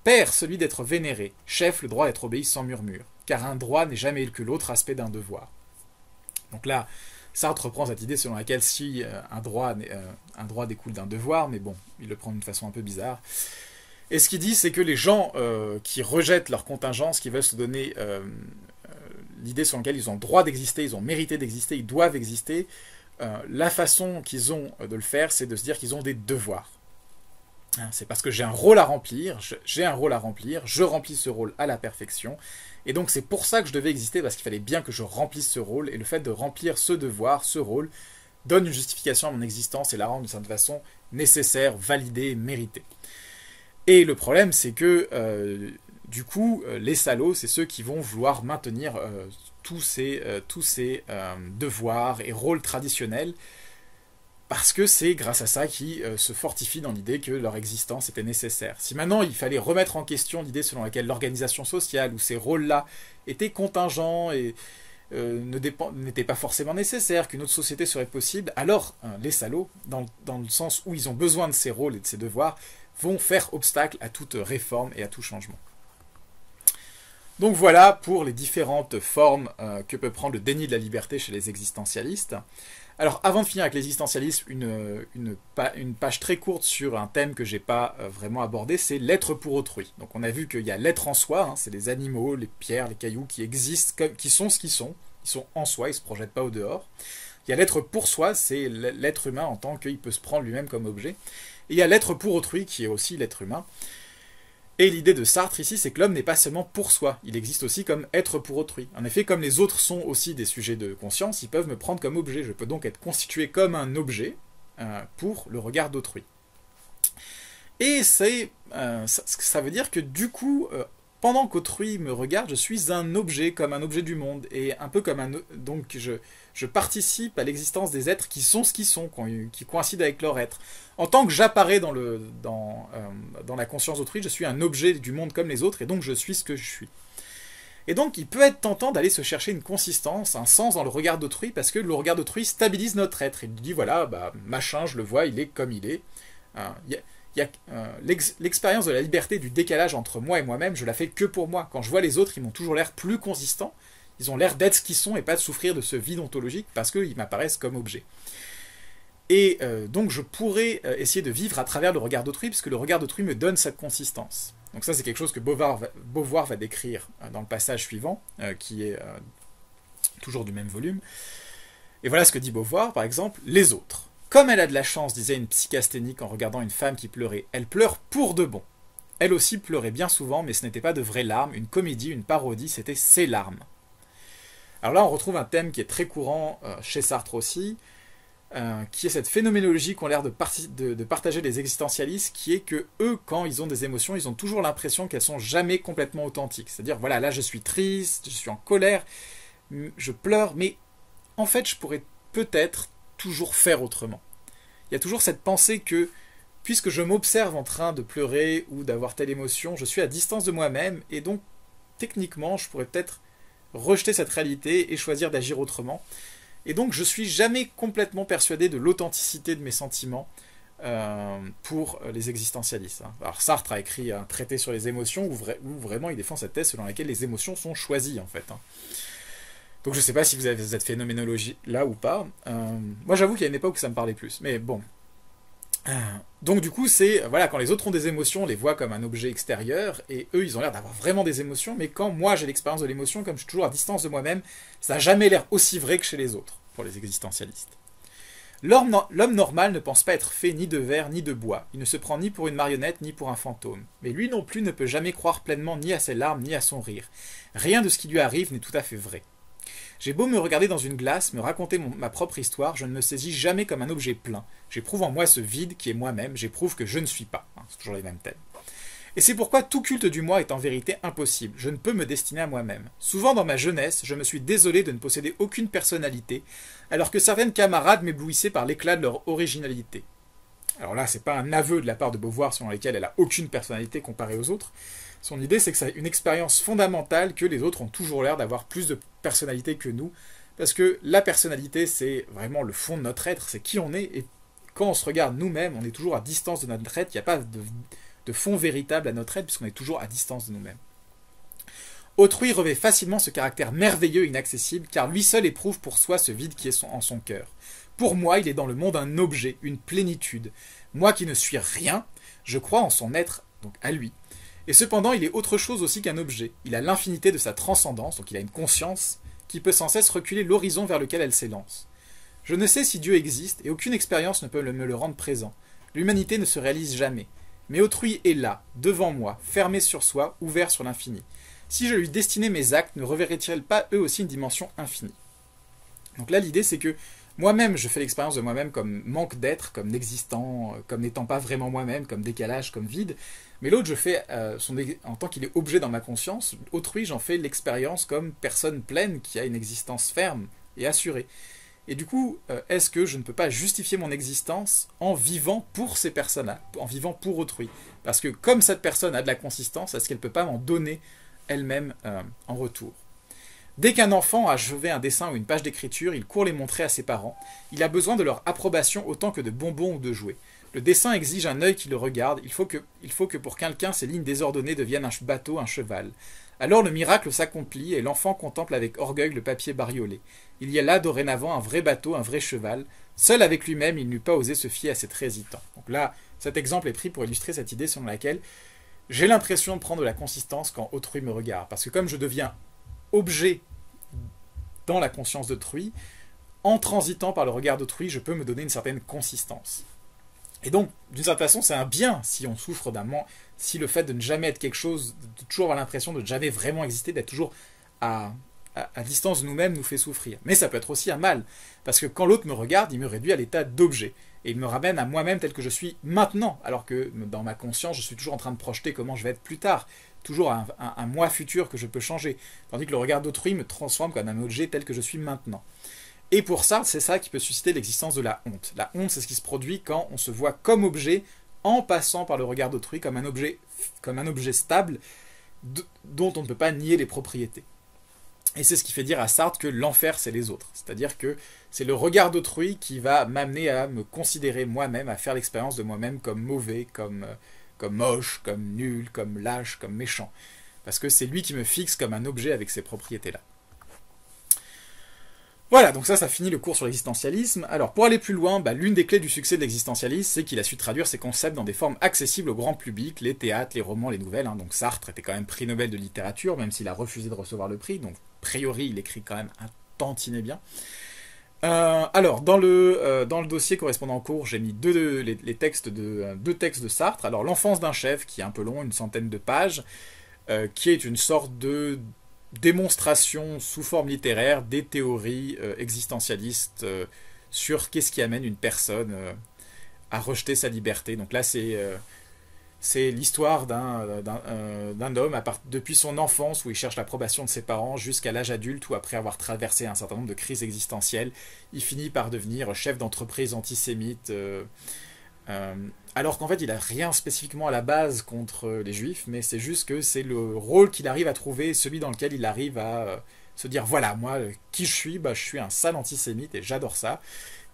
[SPEAKER 1] Père, celui d'être vénéré. Chef, le droit d'être obéi sans murmure. Car un droit n'est jamais que l'autre aspect d'un devoir. Donc là, Sartre reprend cette idée selon laquelle si un droit découle d'un devoir, mais bon, il le prend d'une façon un peu bizarre. Et ce qu'il dit, c'est que les gens qui rejettent leur contingence, qui veulent se donner l'idée selon laquelle ils ont le droit d'exister, ils ont mérité d'exister, ils doivent exister, la façon qu'ils ont de le faire, c'est de se dire qu'ils ont des devoirs. C'est parce que j'ai un rôle à remplir, je remplis ce rôle à la perfection, et donc c'est pour ça que je devais exister, parce qu'il fallait bien que je remplisse ce rôle, et le fait de remplir ce devoir, ce rôle, donne une justification à mon existence et la rend d'une certaine façon nécessaire, validée, méritée. Et le problème, c'est que, du coup, les salauds, c'est ceux qui vont vouloir maintenir tous ces devoirs et rôles traditionnels, parce que c'est grâce à ça qu'ils se fortifient dans l'idée que leur existence était nécessaire. Si maintenant il fallait remettre en question l'idée selon laquelle l'organisation sociale ou ces rôles-là étaient contingents et n'étaient pas forcément nécessaires, qu'une autre société serait possible, alors les salauds, dans le sens où ils ont besoin de ces rôles et de ces devoirs, vont faire obstacle à toute réforme et à tout changement. Donc voilà pour les différentes formes que peut prendre le déni de la liberté chez les existentialistes. Alors avant de finir avec l'existentialisme, une page très courte sur un thème que je n'ai pas vraiment abordé, c'est l'être pour autrui. Donc on a vu qu'il y a l'être en soi, hein, c'est les animaux, les pierres, les cailloux qui existent, qui sont ce qu'ils sont en soi, ils ne se projettent pas au dehors. Il y a l'être pour soi, c'est l'être humain en tant qu'il peut se prendre lui-même comme objet. Et il y a l'être pour autrui qui est aussi l'être humain. Et l'idée de Sartre ici, c'est que l'homme n'est pas seulement pour soi, il existe aussi comme être pour autrui. En effet, comme les autres sont aussi des sujets de conscience, ils peuvent me prendre comme objet. Je peux donc être constitué comme un objet pour le regard d'autrui. Et ça veut dire que du coup, pendant qu'autrui me regarde, je suis un objet, comme un objet du monde, et un peu comme un... Donc je participe à l'existence des êtres qui sont ce qu'ils sont, qui coïncident avec leur être. En tant que j'apparais dans la conscience d'autrui, je suis un objet du monde comme les autres, et donc je suis ce que je suis. Et donc il peut être tentant d'aller se chercher une consistance, un sens dans le regard d'autrui, parce que le regard d'autrui stabilise notre être. Il dit, voilà, bah, machin, je le vois, il est comme il est. L'expérience de la liberté, du décalage entre moi et moi-même, je la fais que pour moi. Quand je vois les autres, ils m'ont toujours l'air plus consistants, ils ont l'air d'être ce qu'ils sont et pas de souffrir de ce vide ontologique parce qu'ils m'apparaissent comme objets. Et donc je pourrais essayer de vivre à travers le regard d'autrui, puisque le regard d'autrui me donne cette consistance. Donc ça c'est quelque chose que Beauvoir va décrire dans le passage suivant, qui est toujours du même volume. Et voilà ce que dit Beauvoir, par exemple, les autres. Comme elle a de la chance, disait une psychasthénique en regardant une femme qui pleurait, elle pleure pour de bon. Elle aussi pleurait bien souvent, mais ce n'était pas de vraies larmes, une comédie, une parodie, c'était ses larmes. Alors là, on retrouve un thème qui est très courant chez Sartre aussi, qui est cette phénoménologie qu'ont l'air de partager les existentialistes, qui est que eux, quand ils ont des émotions, ils ont toujours l'impression qu'elles sont jamais complètement authentiques. C'est-à-dire, voilà, là je suis triste, je suis en colère, je pleure, mais en fait, je pourrais peut-être toujours faire autrement. Il y a toujours cette pensée que, puisque je m'observe en train de pleurer ou d'avoir telle émotion, je suis à distance de moi-même, et donc, techniquement, je pourrais peut-être rejeter cette réalité et choisir d'agir autrement. Et donc, je suis jamais complètement persuadé de l'authenticité de mes sentiments pour les existentialistes. Alors, Sartre a écrit un traité sur les émotions où vraiment il défend cette thèse selon laquelle les émotions sont choisies, en fait. Donc je ne sais pas si vous avez cette phénoménologie là ou pas. Moi j'avoue qu'il y a une époque où ça me parlait plus. Mais bon. Donc du coup c'est, voilà, quand les autres ont des émotions, on les voit comme un objet extérieur, et eux ils ont l'air d'avoir vraiment des émotions, mais quand moi j'ai l'expérience de l'émotion, comme je suis toujours à distance de moi-même, ça n'a jamais l'air aussi vrai que chez les autres, pour les existentialistes. L'homme normal ne pense pas être fait ni de verre ni de bois, il ne se prend ni pour une marionnette ni pour un fantôme, mais lui non plus ne peut jamais croire pleinement ni à ses larmes ni à son rire. Rien de ce qui lui arrive n'est tout à fait vrai. J'ai beau me regarder dans une glace, me raconter ma propre histoire, je ne me saisis jamais comme un objet plein. J'éprouve en moi ce vide qui est moi-même, j'éprouve que je ne suis pas. C'est toujours les mêmes thèmes. Et c'est pourquoi tout culte du moi est en vérité impossible. Je ne peux me destiner à moi-même. Souvent dans ma jeunesse, je me suis désolé de ne posséder aucune personnalité, alors que certaines camarades m'éblouissaient par l'éclat de leur originalité. Alors là, c'est pas un aveu de la part de Beauvoir selon lequel elle a aucune personnalité comparée aux autres. Son idée, c'est que c'est une expérience fondamentale que les autres ont toujours l'air d'avoir plus de personnalité que nous, parce que la personnalité, c'est vraiment le fond de notre être, c'est qui on est, et quand on se regarde nous-mêmes, on est toujours à distance de notre être, il n'y a pas de fond véritable à notre être, puisqu'on est toujours à distance de nous-mêmes. Autrui revêt facilement ce caractère merveilleux et inaccessible, car lui seul éprouve pour soi ce vide qui est en son cœur. Pour moi, il est dans le monde un objet, une plénitude. Moi qui ne suis rien, je crois en son être, donc à lui. Et cependant, il est autre chose aussi qu'un objet. Il a l'infinité de sa transcendance, donc il a une conscience, qui peut sans cesse reculer l'horizon vers lequel elle s'élance. Je ne sais si Dieu existe, et aucune expérience ne peut me le rendre présent. L'humanité ne se réalise jamais. Mais autrui est là, devant moi, fermé sur soi, ouvert sur l'infini. Si je lui destinais mes actes, ne reverraient-ils pas eux aussi une dimension infinie? Donc là, l'idée, c'est que moi-même, je fais l'expérience de moi-même comme manque d'être, comme n'existant, comme n'étant pas vraiment moi-même, comme décalage, comme vide. Mais l'autre, je fais, en tant qu'il est objet dans ma conscience, autrui, j'en fais l'expérience comme personne pleine qui a une existence ferme et assurée. Et du coup, est-ce que je ne peux pas justifier mon existence en vivant pour ces personnes-là, en vivant pour autrui? Parce que comme cette personne a de la consistance, est-ce qu'elle ne peut pas m'en donner elle-même en retour? Dès qu'un enfant a achevé un dessin ou une page d'écriture, il court les montrer à ses parents. Il a besoin de leur approbation autant que de bonbons ou de jouets. Le dessin exige un œil qui le regarde. Il faut que pour quelqu'un, ces lignes désordonnées deviennent un bateau, un cheval. Alors le miracle s'accomplit et l'enfant contemple avec orgueil le papier bariolé. Il y a là dorénavant un vrai bateau, un vrai cheval. Seul avec lui-même, il n'eût pas osé se fier à cet hésitant. Donc là, cet exemple est pris pour illustrer cette idée selon laquelle j'ai l'impression de prendre de la consistance quand autrui me regarde. Parce que comme je deviens objet dans la conscience d'autrui, en transitant par le regard d'autrui, je peux me donner une certaine consistance. Et donc, d'une certaine façon, c'est un bien si on souffre d'un manque, si le fait de ne jamais être quelque chose, de toujours avoir l'impression de ne jamais vraiment exister, d'être toujours à, à distance de nous-mêmes, nous fait souffrir. Mais ça peut être aussi un mal, parce que quand l'autre me regarde, il me réduit à l'état d'objet. Et il me ramène à moi-même tel que je suis maintenant, alors que dans ma conscience, je suis toujours en train de projeter comment je vais être plus tard, toujours un moi futur que je peux changer, tandis que le regard d'autrui me transforme comme un objet tel que je suis maintenant. Et pour ça, c'est ça qui peut susciter l'existence de la honte. La honte, c'est ce qui se produit quand on se voit comme objet en passant par le regard d'autrui, comme un objet stable dont on ne peut pas nier les propriétés. Et c'est ce qui fait dire à Sartre que l'enfer, c'est les autres. C'est-à-dire que c'est le regard d'autrui qui va m'amener à me considérer moi-même, à faire l'expérience de moi-même comme mauvais, comme moche, comme nul, comme lâche, comme méchant. Parce que c'est lui qui me fixe comme un objet avec ces propriétés-là. Voilà, donc ça finit le cours sur l'existentialisme. Alors, pour aller plus loin, l'une des clés du succès de l'existentialisme, c'est qu'il a su traduire ses concepts dans des formes accessibles au grand public, les théâtres, les romans, les nouvelles. Donc Sartre était quand même prix Nobel de littérature, même s'il a refusé de recevoir le prix, donc a priori, il écrit quand même un tantinet bien. Alors, dans le dossier correspondant au cours, j'ai mis deux textes de Sartre. Alors, L'enfance d'un chef, qui est un peu long, une centaine de pages, qui est une sorte de démonstration sous forme littéraire des théories existentialistes sur qu'est-ce qui amène une personne à rejeter sa liberté. Donc là, c'est l'histoire d'un homme depuis son enfance où il cherche l'approbation de ses parents jusqu'à l'âge adulte où après avoir traversé un certain nombre de crises existentielles, il finit par devenir chef d'entreprise antisémite alors qu'en fait il n'a rien spécifiquement à la base contre les juifs, mais c'est juste que c'est le rôle qu'il arrive à trouver, celui dans lequel il arrive à se dire voilà, moi qui je suis un sale antisémite et j'adore ça.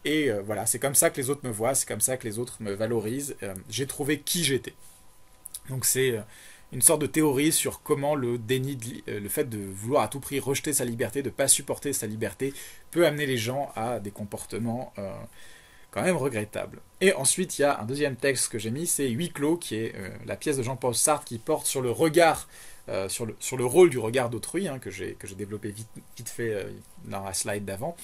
[SPEAKER 1] Et voilà, c'est comme ça que les autres me voient, c'est comme ça que les autres me valorisent, j'ai trouvé qui j'étais. Donc c'est une sorte de théorie sur comment le déni, le fait de vouloir à tout prix rejeter sa liberté, de ne pas supporter sa liberté, peut amener les gens à des comportements quand même regrettables. Et ensuite, il y a un deuxième texte que j'ai mis, c'est Huis clos, qui est la pièce de Jean-Paul Sartre qui porte sur le regard, sur le rôle du regard d'autrui, que j'ai développé vite fait dans la slide d'avant.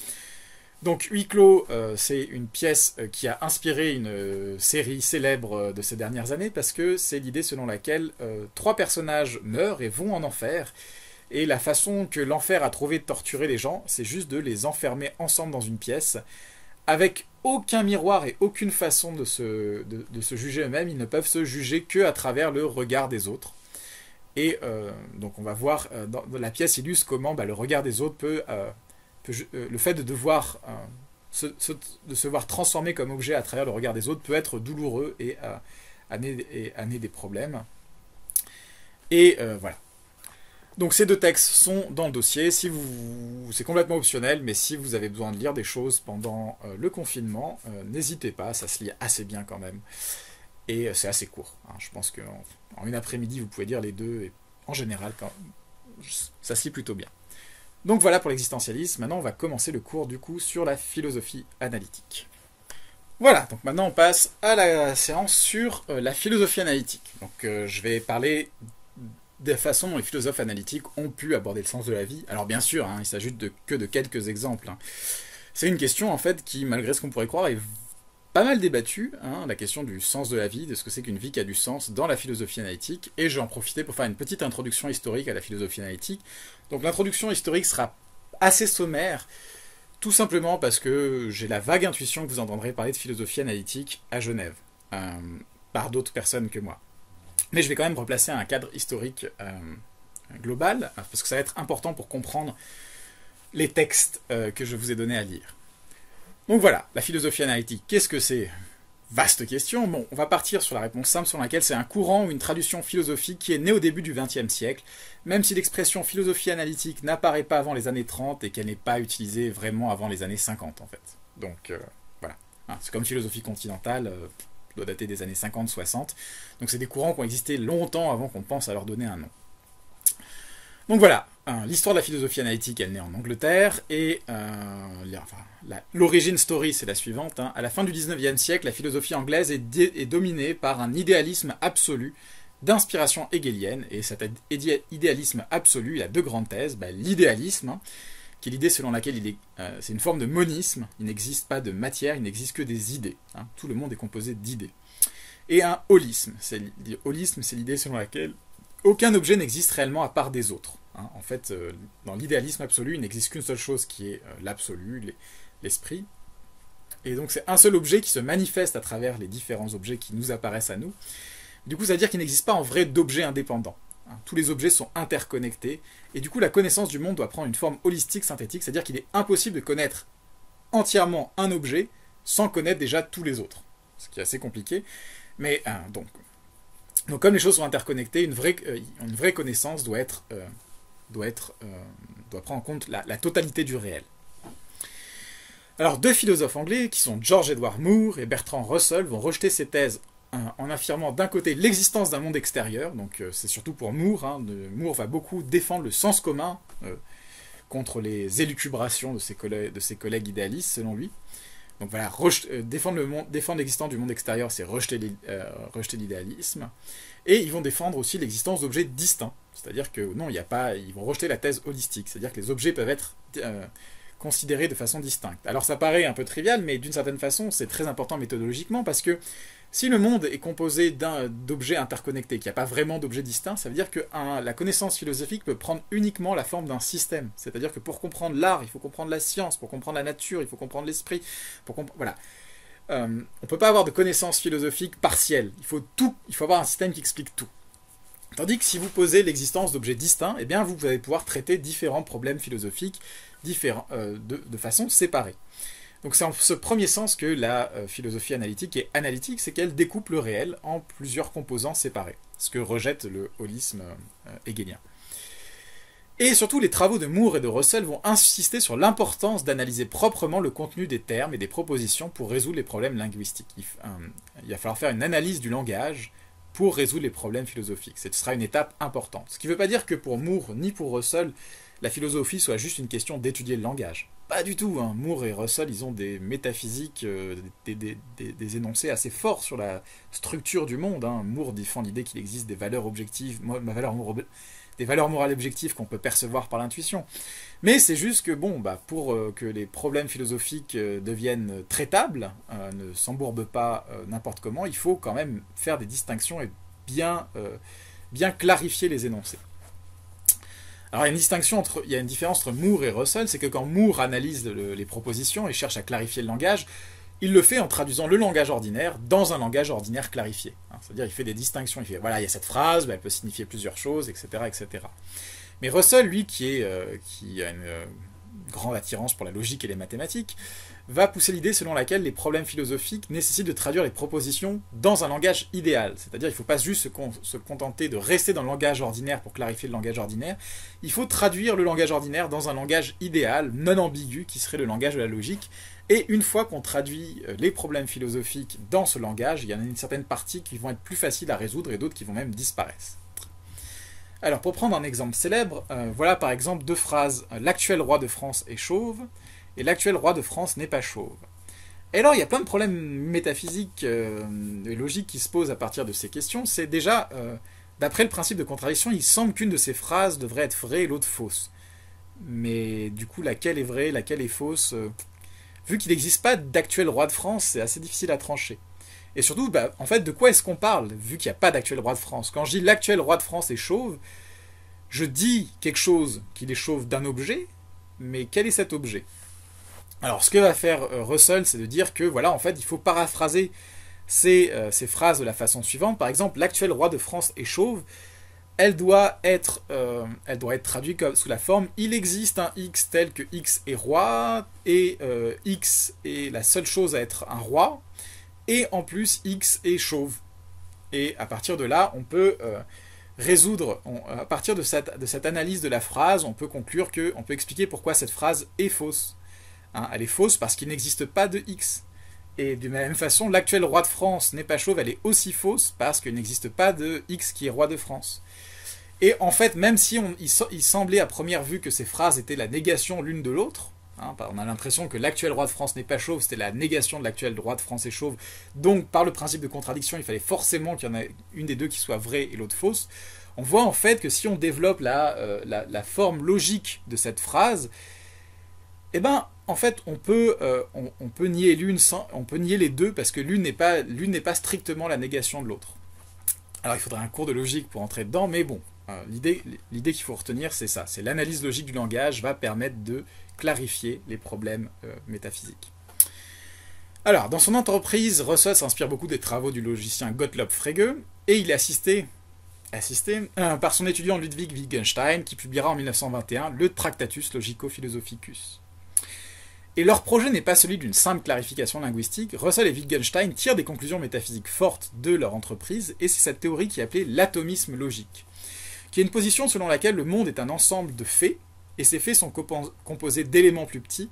[SPEAKER 1] Donc Huis clos, c'est une pièce qui a inspiré une série célèbre de ces dernières années, parce que c'est l'idée selon laquelle 3 personnages meurent et vont en enfer, et la façon que l'enfer a trouvé de torturer les gens, c'est juste de les enfermer ensemble dans une pièce, avec aucun miroir et aucune façon de se juger eux-mêmes. Ils ne peuvent se juger qu'à travers le regard des autres. Et donc on va voir, dans la pièce illustre comment le regard des autres peut le fait de devoir de se voir transformé comme objet à travers le regard des autres peut être douloureux et amener des problèmes. Et voilà. Donc ces 2 textes sont dans le dossier. C'est complètement optionnel, mais si vous avez besoin de lire des choses pendant le confinement, n'hésitez pas, ça se lit assez bien quand même. Et c'est assez court. Je pense qu'en une après-midi, vous pouvez lire les 2, et en général, ça se lit plutôt bien. Donc voilà pour l'existentialisme. Maintenant, on va commencer le cours du coup sur la philosophie analytique. Voilà, donc maintenant on passe à la séance sur la philosophie analytique. Donc je vais parler des façons dont les philosophes analytiques ont pu aborder le sens de la vie. Alors bien sûr, il s'agit que de quelques exemples. C'est une question en fait qui, malgré ce qu'on pourrait croire, est pas mal débattue, la question du sens de la vie, de ce que c'est qu'une vie qui a du sens dans la philosophie analytique, et je vais en profiter pour faire une petite introduction historique à la philosophie analytique. Donc l'introduction historique sera assez sommaire, tout simplement parce que j'ai la vague intuition que vous entendrez parler de philosophie analytique à Genève, par d'autres personnes que moi. Mais je vais quand même replacer un cadre historique global, parce que ça va être important pour comprendre les textes que je vous ai donnés à lire. Donc voilà, la philosophie analytique, qu'est-ce que c'est? Vaste question. Bon, on va partir sur la réponse simple sur laquelle c'est un courant ou une traduction philosophique qui est né au début du XXe siècle, même si l'expression philosophie analytique n'apparaît pas avant les années 30 et qu'elle n'est pas utilisée vraiment avant les années 50 en fait. Donc voilà, c'est comme philosophie continentale, doit dater des années 50-60. Donc c'est des courants qui ont existé longtemps avant qu'on pense à leur donner un nom. Donc voilà, l'histoire de la philosophie analytique, elle naît en Angleterre, et l'origine story, c'est la suivante. À la fin du 19e siècle, la philosophie anglaise est dominée par un idéalisme absolu d'inspiration hegelienne, et cet idéalisme absolu, il a 2 grandes thèses. L'idéalisme, qui est l'idée selon laquelle c'est une forme de monisme, il n'existe pas de matière, il n'existe que des idées. Hein. Tout le monde est composé d'idées. Et un holisme. Holisme, c'est l'idée selon laquelle aucun objet n'existe réellement à part des autres. Hein. En fait, dans l'idéalisme absolu, il n'existe qu'une seule chose qui est l'absolu, l'esprit. Et donc c'est un seul objet qui se manifeste à travers les différents objets qui nous apparaissent à nous. Du coup, ça veut dire qu'il n'existe pas en vrai d'objets indépendants. Tous les objets sont interconnectés, et du coup la connaissance du monde doit prendre une forme holistique, synthétique, c'est-à-dire qu'il est impossible de connaître entièrement un objet sans connaître déjà tous les autres. Ce qui est assez compliqué, mais donc comme les choses sont interconnectées, une vraie connaissance doit prendre en compte la totalité du réel. Alors deux philosophes anglais, qui sont George Edward Moore et Bertrand Russell, vont rejeter ces thèses en affirmant d'un côté l'existence d'un monde extérieur, donc c'est surtout pour Moore, hein, Moore va beaucoup défendre le sens commun contre les élucubrations de ses collègues idéalistes, selon lui. Donc voilà, défendre l'existence du monde extérieur, c'est rejeter l'idéalisme. Et ils vont défendre aussi l'existence d'objets distincts, c'est-à-dire que non, ils vont rejeter la thèse holistique, c'est-à-dire que les objets peuvent être considérés de façon distincte. Alors ça paraît un peu trivial, mais d'une certaine façon, c'est très important méthodologiquement, parce que si le monde est composé d'objets interconnectés, qu'il n'y a pas vraiment d'objets distincts, ça veut dire que la connaissance philosophique peut prendre uniquement la forme d'un système. C'est-à-dire que pour comprendre l'art, il faut comprendre la science, pour comprendre la nature, il faut comprendre l'esprit. Voilà. On ne peut pas avoir de connaissance philosophique partielle. Il faut avoir un système qui explique tout. Tandis que si vous posez l'existence d'objets distincts, eh bien vous allez pouvoir traiter différents problèmes philosophiques de façon séparée. Donc c'est en ce premier sens que la philosophie analytique est analytique, c'est qu'elle découpe le réel en plusieurs composants séparés, ce que rejette le holisme hegelien. Et surtout, les travaux de Moore et de Russell vont insister sur l'importance d'analyser proprement le contenu des termes et des propositions pour résoudre les problèmes linguistiques. Il va falloir faire une analyse du langage pour résoudre les problèmes philosophiques. Ce sera une étape importante. Ce qui ne veut pas dire que pour Moore ni pour Russell, la philosophie soit juste une question d'étudier le langage. Pas du tout. Hein. Moore et Russell, ils ont des métaphysiques, des énoncés assez forts sur la structure du monde. Hein. Moore défend l'idée qu'il existe des valeurs objectives, des valeurs morales objectives qu'on peut percevoir par l'intuition. Mais c'est juste que, pour que les problèmes philosophiques deviennent traitables, ne s'embourbent pas n'importe comment, il faut quand même faire des distinctions et bien clarifier les énoncés. Alors il y a une différence entre Moore et Russell, c'est que quand Moore analyse les propositions et cherche à clarifier le langage, il le fait en traduisant le langage ordinaire dans un langage ordinaire clarifié. C'est-à-dire il fait des distinctions, il fait voilà, il y a cette phrase, elle peut signifier plusieurs choses, etc. etc. Mais Russell, lui, qui a une grande attirance pour la logique et les mathématiques, va pousser l'idée selon laquelle les problèmes philosophiques nécessitent de traduire les propositions dans un langage idéal. C'est-à-dire qu'il ne faut pas juste se contenter de rester dans le langage ordinaire pour clarifier le langage ordinaire, il faut traduire le langage ordinaire dans un langage idéal, non ambigu, qui serait le langage de la logique. Et une fois qu'on traduit les problèmes philosophiques dans ce langage, il y en a une certaine partie qui vont être plus faciles à résoudre et d'autres qui vont même disparaître. Alors pour prendre un exemple célèbre, voilà par exemple deux phrases. L'actuel roi de France est chauve, et l'actuel roi de France n'est pas chauve. Et alors il y a plein de problèmes métaphysiques et logiques qui se posent à partir de ces questions. C'est déjà, d'après le principe de contradiction, il semble qu'une de ces phrases devrait être vraie et l'autre fausse. Mais du coup, laquelle est vraie, laquelle est fausse vu qu'il n'existe pas d'actuel roi de France, c'est assez difficile à trancher. Et surtout, en fait, de quoi est-ce qu'on parle, vu qu'il n'y a pas d'actuel roi de France? Quand je dis l'actuel roi de France est chauve, je dis quelque chose qu'il est chauve d'un objet, mais quel est cet objet? Alors, ce que va faire Russell, c'est de dire que, voilà, en fait, il faut paraphraser ces phrases de la façon suivante. Par exemple, l'actuel roi de France est chauve. Elle doit être traduite sous la forme « Il existe un X tel que X est roi, et X est la seule chose à être un roi, et en plus X est chauve. » Et à partir de là, on peut à partir de cette analyse de la phrase, on peut conclure on peut expliquer pourquoi cette phrase est fausse. Hein, elle est fausse parce qu'il n'existe pas de X. Et de la même façon, l'actuel roi de France n'est pas chauve, elle est aussi fausse parce qu'il n'existe pas de X qui est roi de France. Et en fait, même si il semblait à première vue que ces phrases étaient la négation l'une de l'autre, hein, on a l'impression que l'actuel roi de France n'est pas chauve, c'était la négation de l'actuel roi de France est chauve, donc par le principe de contradiction, il fallait forcément qu'il y en ait une des deux qui soit vraie et l'autre fausse. On voit en fait que si on développe la forme logique de cette phrase, Eh ben, en fait, on peut nier on peut nier les deux parce que l'une n'est pas strictement la négation de l'autre. Alors il faudrait un cours de logique pour entrer dedans, mais bon, l'idée qu'il faut retenir, c'est ça. C'est l'analyse logique du langage va permettre de clarifier les problèmes métaphysiques. Alors, dans son entreprise, Russell s'inspire beaucoup des travaux du logicien Gottlob Frege, et il est assisté par son étudiant Ludwig Wittgenstein, qui publiera en 1921 le Tractatus Logico-Philosophicus. Et leur projet n'est pas celui d'une simple clarification linguistique. Russell et Wittgenstein tirent des conclusions métaphysiques fortes de leur entreprise, et c'est cette théorie qui est appelée l'atomisme logique, qui est une position selon laquelle le monde est un ensemble de faits, et ces faits sont composés d'éléments plus petits,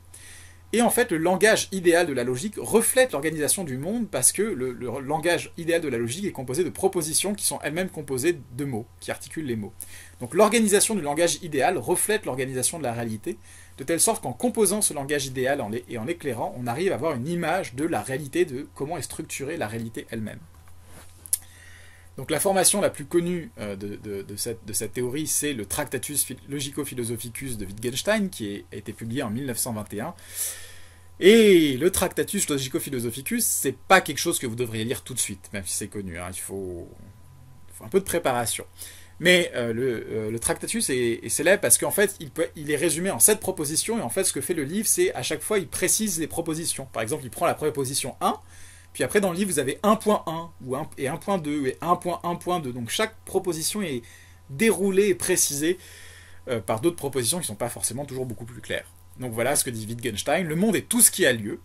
[SPEAKER 1] et en fait le langage idéal de la logique reflète l'organisation du monde, parce que le langage idéal de la logique est composé de propositions qui sont elles-mêmes composées de mots, qui articulent les mots. Donc l'organisation du langage idéal reflète l'organisation de la réalité, de telle sorte qu'en composant ce langage idéal et en l'éclairant, on arrive à avoir une image de la réalité, de comment est structurée la réalité elle-même. Donc la formation la plus connue de cette théorie, c'est le Tractatus Logico-Philosophicus de Wittgenstein, qui a été publié en 1921. Et le Tractatus Logico-Philosophicus, c'est pas quelque chose que vous devriez lire tout de suite, même si c'est connu, hein, il faut un peu de préparation. Mais le Tractatus est célèbre parce qu'en fait, il est résumé en 7 propositions, et en fait, ce que fait le livre, c'est à chaque fois, il précise les propositions. Par exemple, il prend la proposition 1, puis après, dans le livre, vous avez 1.1, et 1.2, et 1.1.2. Donc chaque proposition est déroulée et précisée par d'autres propositions qui ne sont pas forcément toujours beaucoup plus claires. Donc voilà ce que dit Wittgenstein. Le monde est tout ce qui a lieu,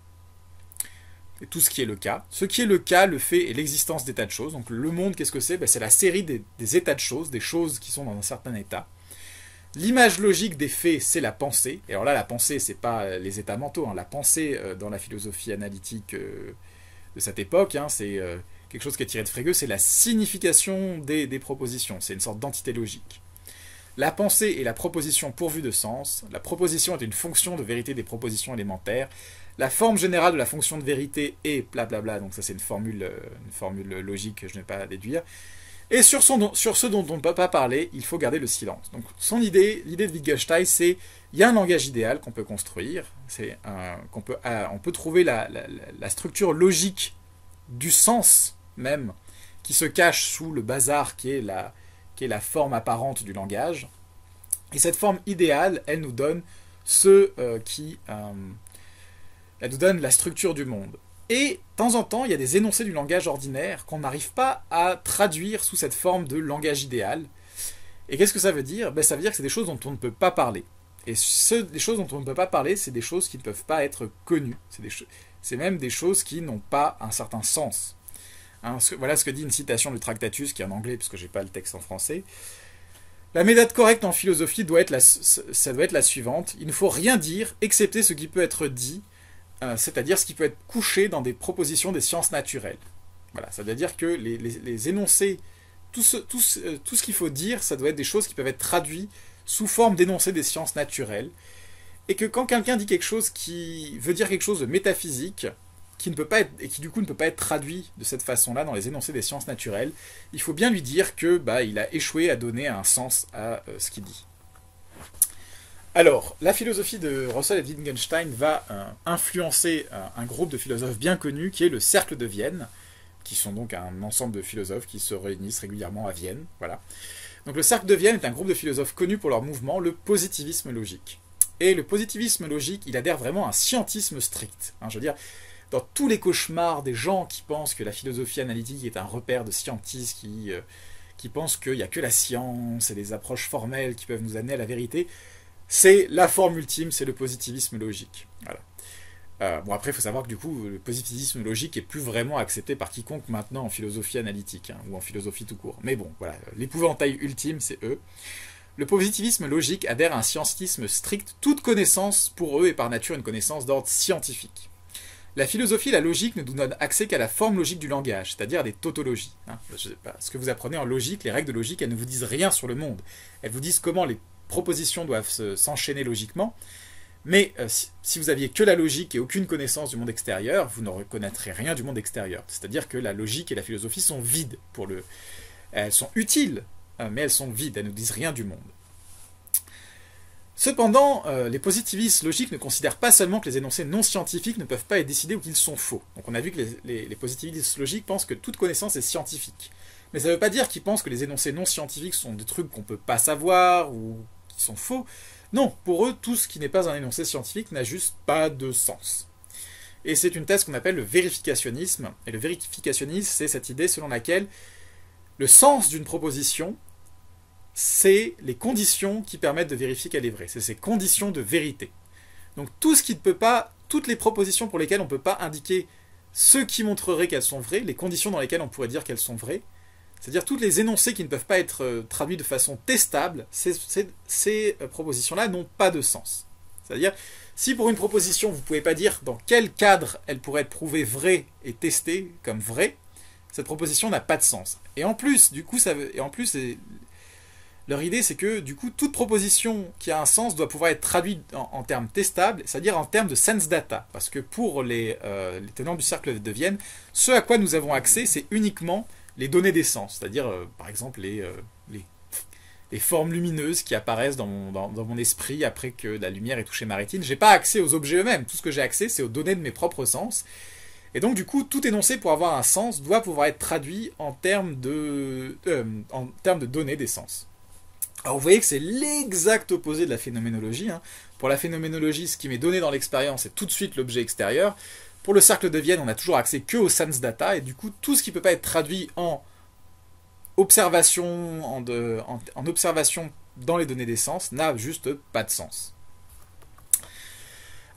[SPEAKER 1] et tout ce qui est le cas. Ce qui est le cas, le fait, est l'existence d'états de choses. Donc le monde, qu'est-ce que c'est? C'est la série des états de choses, des choses qui sont dans un certain état. L'image logique des faits, c'est la pensée. Et alors là, la pensée, c'est pas les états mentaux. La pensée, dans la philosophie analytique de cette époque, c'est quelque chose qui est tiré de Frege, c'est la signification des propositions. C'est une sorte d'entité logique. La pensée est la proposition pourvue de sens. La proposition est une fonction de vérité des propositions élémentaires. La forme générale de la fonction de vérité est blablabla, donc ça c'est une formule logique que je n'ai pas à déduire. Et sur ce dont on ne peut pas parler, il faut garder le silence. Donc l'idée de Wittgenstein, c'est il y a un langage idéal qu'on peut construire, on peut trouver la structure logique du sens même, qui se cache sous le bazar qui est la forme apparente du langage. Et cette forme idéale, elle nous donne elle nous donne la structure du monde. Et de temps en temps, il y a des énoncés du langage ordinaire qu'on n'arrive pas à traduire sous cette forme de langage idéal. Et qu'est-ce que ça veut dire? Ça veut dire que c'est des choses dont on ne peut pas parler. Et des choses dont on ne peut pas parler, c'est des choses qui ne peuvent pas être connues. C'est même des choses qui n'ont pas un certain sens. Voilà ce que dit une citation du Tractatus, qui est en anglais, puisque je n'ai pas le texte en français. La méthode correcte en philosophie doit être la suivante. Il ne faut rien dire, excepté ce qui peut être dit, c'est-à-dire ce qui peut être couché dans des propositions des sciences naturelles. Voilà, ça veut dire que les énoncés, tout ce qu'il faut dire, ça doit être des choses qui peuvent être traduites sous forme d'énoncés des sciences naturelles, et que quand quelqu'un dit quelque chose qui veut dire quelque chose de métaphysique, qui ne peut pas être, et qui du coup ne peut pas être traduit de cette façon-là dans les énoncés des sciences naturelles, il faut bien lui dire que il a échoué à donner un sens à ce qu'il dit. Alors, la philosophie de Russell et Wittgenstein va influencer un groupe de philosophes bien connus qui est le Cercle de Vienne, qui sont donc un ensemble de philosophes qui se réunissent régulièrement à Vienne. Voilà. Donc le Cercle de Vienne est un groupe de philosophes connus pour leur mouvement, le positivisme logique. Et le positivisme logique, il adhère vraiment à un scientisme strict. Je veux dire, dans tous les cauchemars des gens qui pensent que la philosophie analytique est un repère de scientistes, qui pensent qu'il n'y a que la science et les approches formelles qui peuvent nous amener à la vérité, c'est la forme ultime, c'est le positivisme logique. Voilà. Après, il faut savoir que du coup, le positivisme logique est plus vraiment accepté par quiconque maintenant en philosophie analytique, ou en philosophie tout court. Mais bon, voilà, l'épouvantail ultime, c'est eux. Le positivisme logique adhère à un scientisme strict, toute connaissance pour eux est par nature une connaissance d'ordre scientifique. La philosophie et la logique ne nous donnent accès qu'à la forme logique du langage, c'est-à-dire des tautologies. Je sais pas, ce que vous apprenez en logique, les règles de logique, elles ne vous disent rien sur le monde. Elles vous disent comment les propositions doivent s'enchaîner logiquement, mais si vous aviez que la logique et aucune connaissance du monde extérieur, vous ne reconnaîtrez rien du monde extérieur. C'est-à-dire que la logique et la philosophie sont vides. Elles sont utiles, mais elles sont vides, elles ne disent rien du monde. Cependant, les positivistes logiques ne considèrent pas seulement que les énoncés non scientifiques ne peuvent pas être décidés ou qu'ils sont faux. Donc on a vu que les positivistes logiques pensent que toute connaissance est scientifique. Mais ça ne veut pas dire qu'ils pensent que les énoncés non scientifiques sont des trucs qu'on ne peut pas savoir ou qui sont faux. Non, pour eux, tout ce qui n'est pas un énoncé scientifique n'a juste pas de sens. Et c'est une thèse qu'on appelle le vérificationnisme. Et le vérificationnisme, c'est cette idée selon laquelle le sens d'une proposition, c'est les conditions qui permettent de vérifier qu'elle est vraie. C'est ces conditions de vérité. Donc tout ce qui ne peut pas, toutes les propositions pour lesquelles on ne peut pas indiquer ce qui montrerait qu'elles sont vraies, les conditions dans lesquelles on pourrait dire qu'elles sont vraies, c'est-à-dire tous les énoncés qui ne peuvent pas être traduits de façon testable, ces propositions-là n'ont pas de sens. C'est-à-dire, si pour une proposition, vous ne pouvez pas dire dans quel cadre elle pourrait être prouvée vraie et testée comme vraie, cette proposition n'a pas de sens. Et en plus, du coup, leur idée, c'est que du coup, toute proposition qui a un sens doit pouvoir être traduite en termes testables, c'est-à-dire en termes de sense data. Parce que pour les tenants du cercle de Vienne, ce à quoi nous avons accès, c'est uniquement les données des sens, c'est-à-dire, par exemple, les formes lumineuses qui apparaissent dans mon esprit après que la lumière ait touché ma rétine. Je n'ai pas accès aux objets eux-mêmes. Tout ce que j'ai accès, c'est aux données de mes propres sens. Et donc, du coup, tout énoncé pour avoir un sens doit pouvoir être traduit en termes de données des sens. Alors, vous voyez que c'est l'exact opposé de la phénoménologie. Hein. Pour la phénoménologie, ce qui m'est donné dans l'expérience est tout de suite l'objet extérieur. Pour le cercle de Vienne, on a toujours accès que aux sense data, et du coup, tout ce qui ne peut pas être traduit en observation, en observation dans les données des sens n'a juste pas de sens.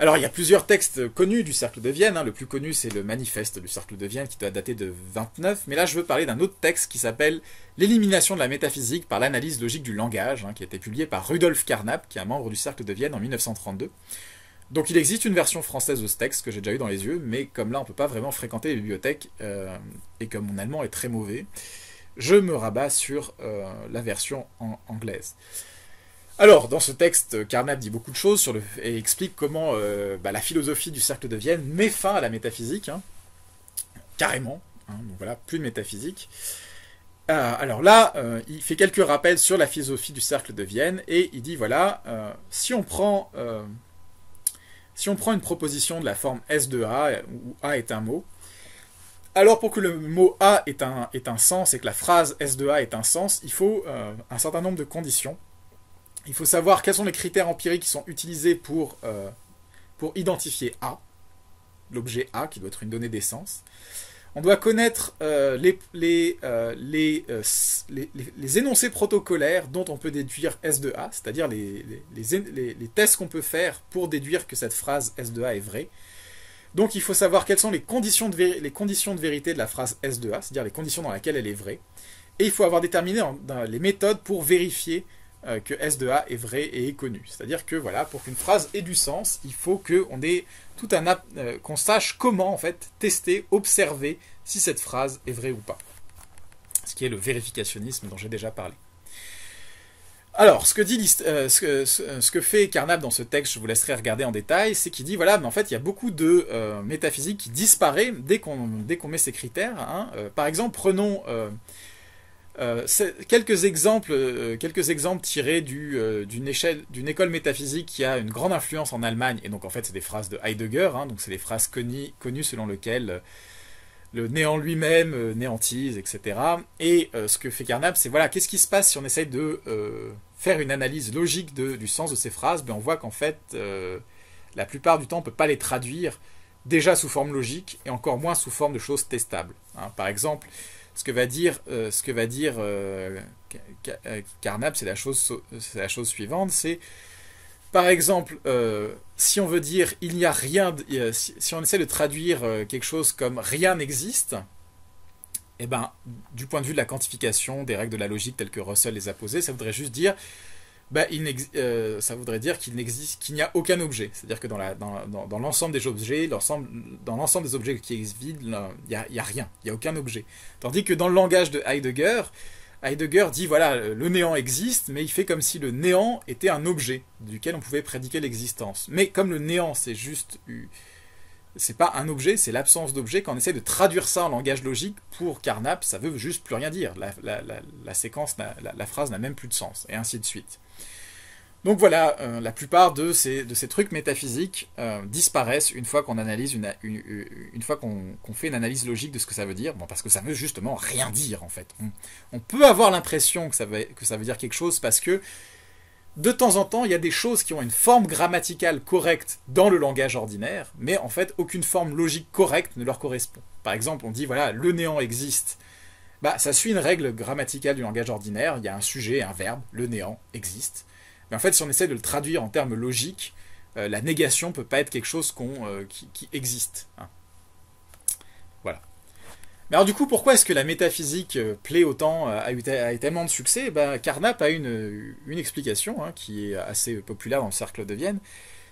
[SPEAKER 1] Alors, il y a plusieurs textes connus du cercle de Vienne. Hein. Le plus connu, c'est le manifeste du cercle de Vienne, qui doit dater de 29. Mais là, je veux parler d'un autre texte qui s'appelle « L'élimination de la métaphysique par l'analyse logique du langage hein, », qui a été publié par Rudolf Carnap, qui est un membre du cercle de Vienne en 1932. Donc il existe une version française de ce texte que j'ai déjà eu dans les yeux, mais comme là on ne peut pas vraiment fréquenter les bibliothèques, et comme mon allemand est très mauvais, je me rabats sur la version anglaise. Alors, dans ce texte, Carnap dit beaucoup de choses et explique comment la philosophie du cercle de Vienne met fin à la métaphysique, hein, carrément, hein, donc voilà, plus de métaphysique. Alors là, il fait quelques rappels sur la philosophie du cercle de Vienne, et il dit, voilà, si on prend une proposition de la forme S de A, où A est un mot, alors pour que le mot A ait un sens et que la phrase S de A ait un sens, il faut un certain nombre de conditions. Il faut savoir quels sont les critères empiriques qui sont utilisés pour identifier A, l'objet A, qui doit être une donnée d'essence. On doit connaître les énoncés protocolaires dont on peut déduire S de A, c'est-à-dire les tests qu'on peut faire pour déduire que cette phrase S de A est vraie. Donc il faut savoir quelles sont les conditions de vérité de la phrase S de A, c'est-à-dire les conditions dans lesquelles elle est vraie. Et il faut avoir déterminé les méthodes pour vérifier que S de A est vrai et est connu. C'est-à-dire que voilà, pour qu'une phrase ait du sens, il faut qu'on ait qu'on sache comment en fait tester, observer si cette phrase est vraie ou pas. Ce qui est le vérificationnisme dont j'ai déjà parlé. Alors, ce que fait Carnap dans ce texte, je vous laisserai regarder en détail, c'est qu'il dit, voilà, mais en fait, il y a beaucoup de métaphysique qui disparaît dès qu'on met ces critères. Hein. Par exemple, prenons quelques exemples tirés d'une école métaphysique qui a une grande influence en Allemagne, et donc en fait c'est des phrases de Heidegger, hein, donc c'est des phrases connues selon lesquelles le néant lui-même néantise, etc. Et ce que fait Carnap, c'est voilà, qu'est-ce qui se passe si on essaye de faire une analyse logique du sens de ces phrases, on voit qu'en fait la plupart du temps on ne peut pas les traduire déjà sous forme logique, et encore moins sous forme de choses testables. Hein. Par exemple, ce que va dire Carnap, c'est la chose suivante, c'est par exemple, si on veut dire il n'y a rien, si on essaie de traduire quelque chose comme rien n'existe, eh ben, du point de vue de la quantification des règles de la logique telles que Russell les a posées, ça voudrait juste dire ça voudrait dire qu'il n'y a aucun objet. C'est-à-dire que dans l'ensemble des objets, dans l'ensemble des objets qui existent, il n'y a rien, il n'y a aucun objet. Tandis que dans le langage de Heidegger dit, voilà, le néant existe, mais il fait comme si le néant était un objet duquel on pouvait prédiquer l'existence. Mais comme le néant, c'est pas un objet, c'est l'absence d'objet, quand on essaie de traduire ça en langage logique, pour Carnap, ça veut juste plus rien dire. La séquence, la phrase n'a même plus de sens, et ainsi de suite. Donc voilà, la plupart de ces trucs métaphysiques disparaissent une fois qu'on analyse une fois qu'on fait une analyse logique de ce que ça veut dire. Bon, parce que ça veut justement rien dire en fait. On peut avoir l'impression que ça veut dire quelque chose parce que de temps en temps, il y a des choses qui ont une forme grammaticale correcte dans le langage ordinaire, mais en fait, aucune forme logique correcte ne leur correspond. Par exemple, on dit voilà, le néant existe. Bah, ça suit une règle grammaticale du langage ordinaire. Il y a un sujet et un verbe. Le néant existe. Mais en fait, si on essaie de le traduire en termes logiques, la négation peut pas être quelque chose qui existe. Hein. Voilà. Mais alors du coup, pourquoi est-ce que la métaphysique plaît autant, a eu tellement de succès? Carnap a une explication hein, qui est assez populaire dans le cercle de Vienne.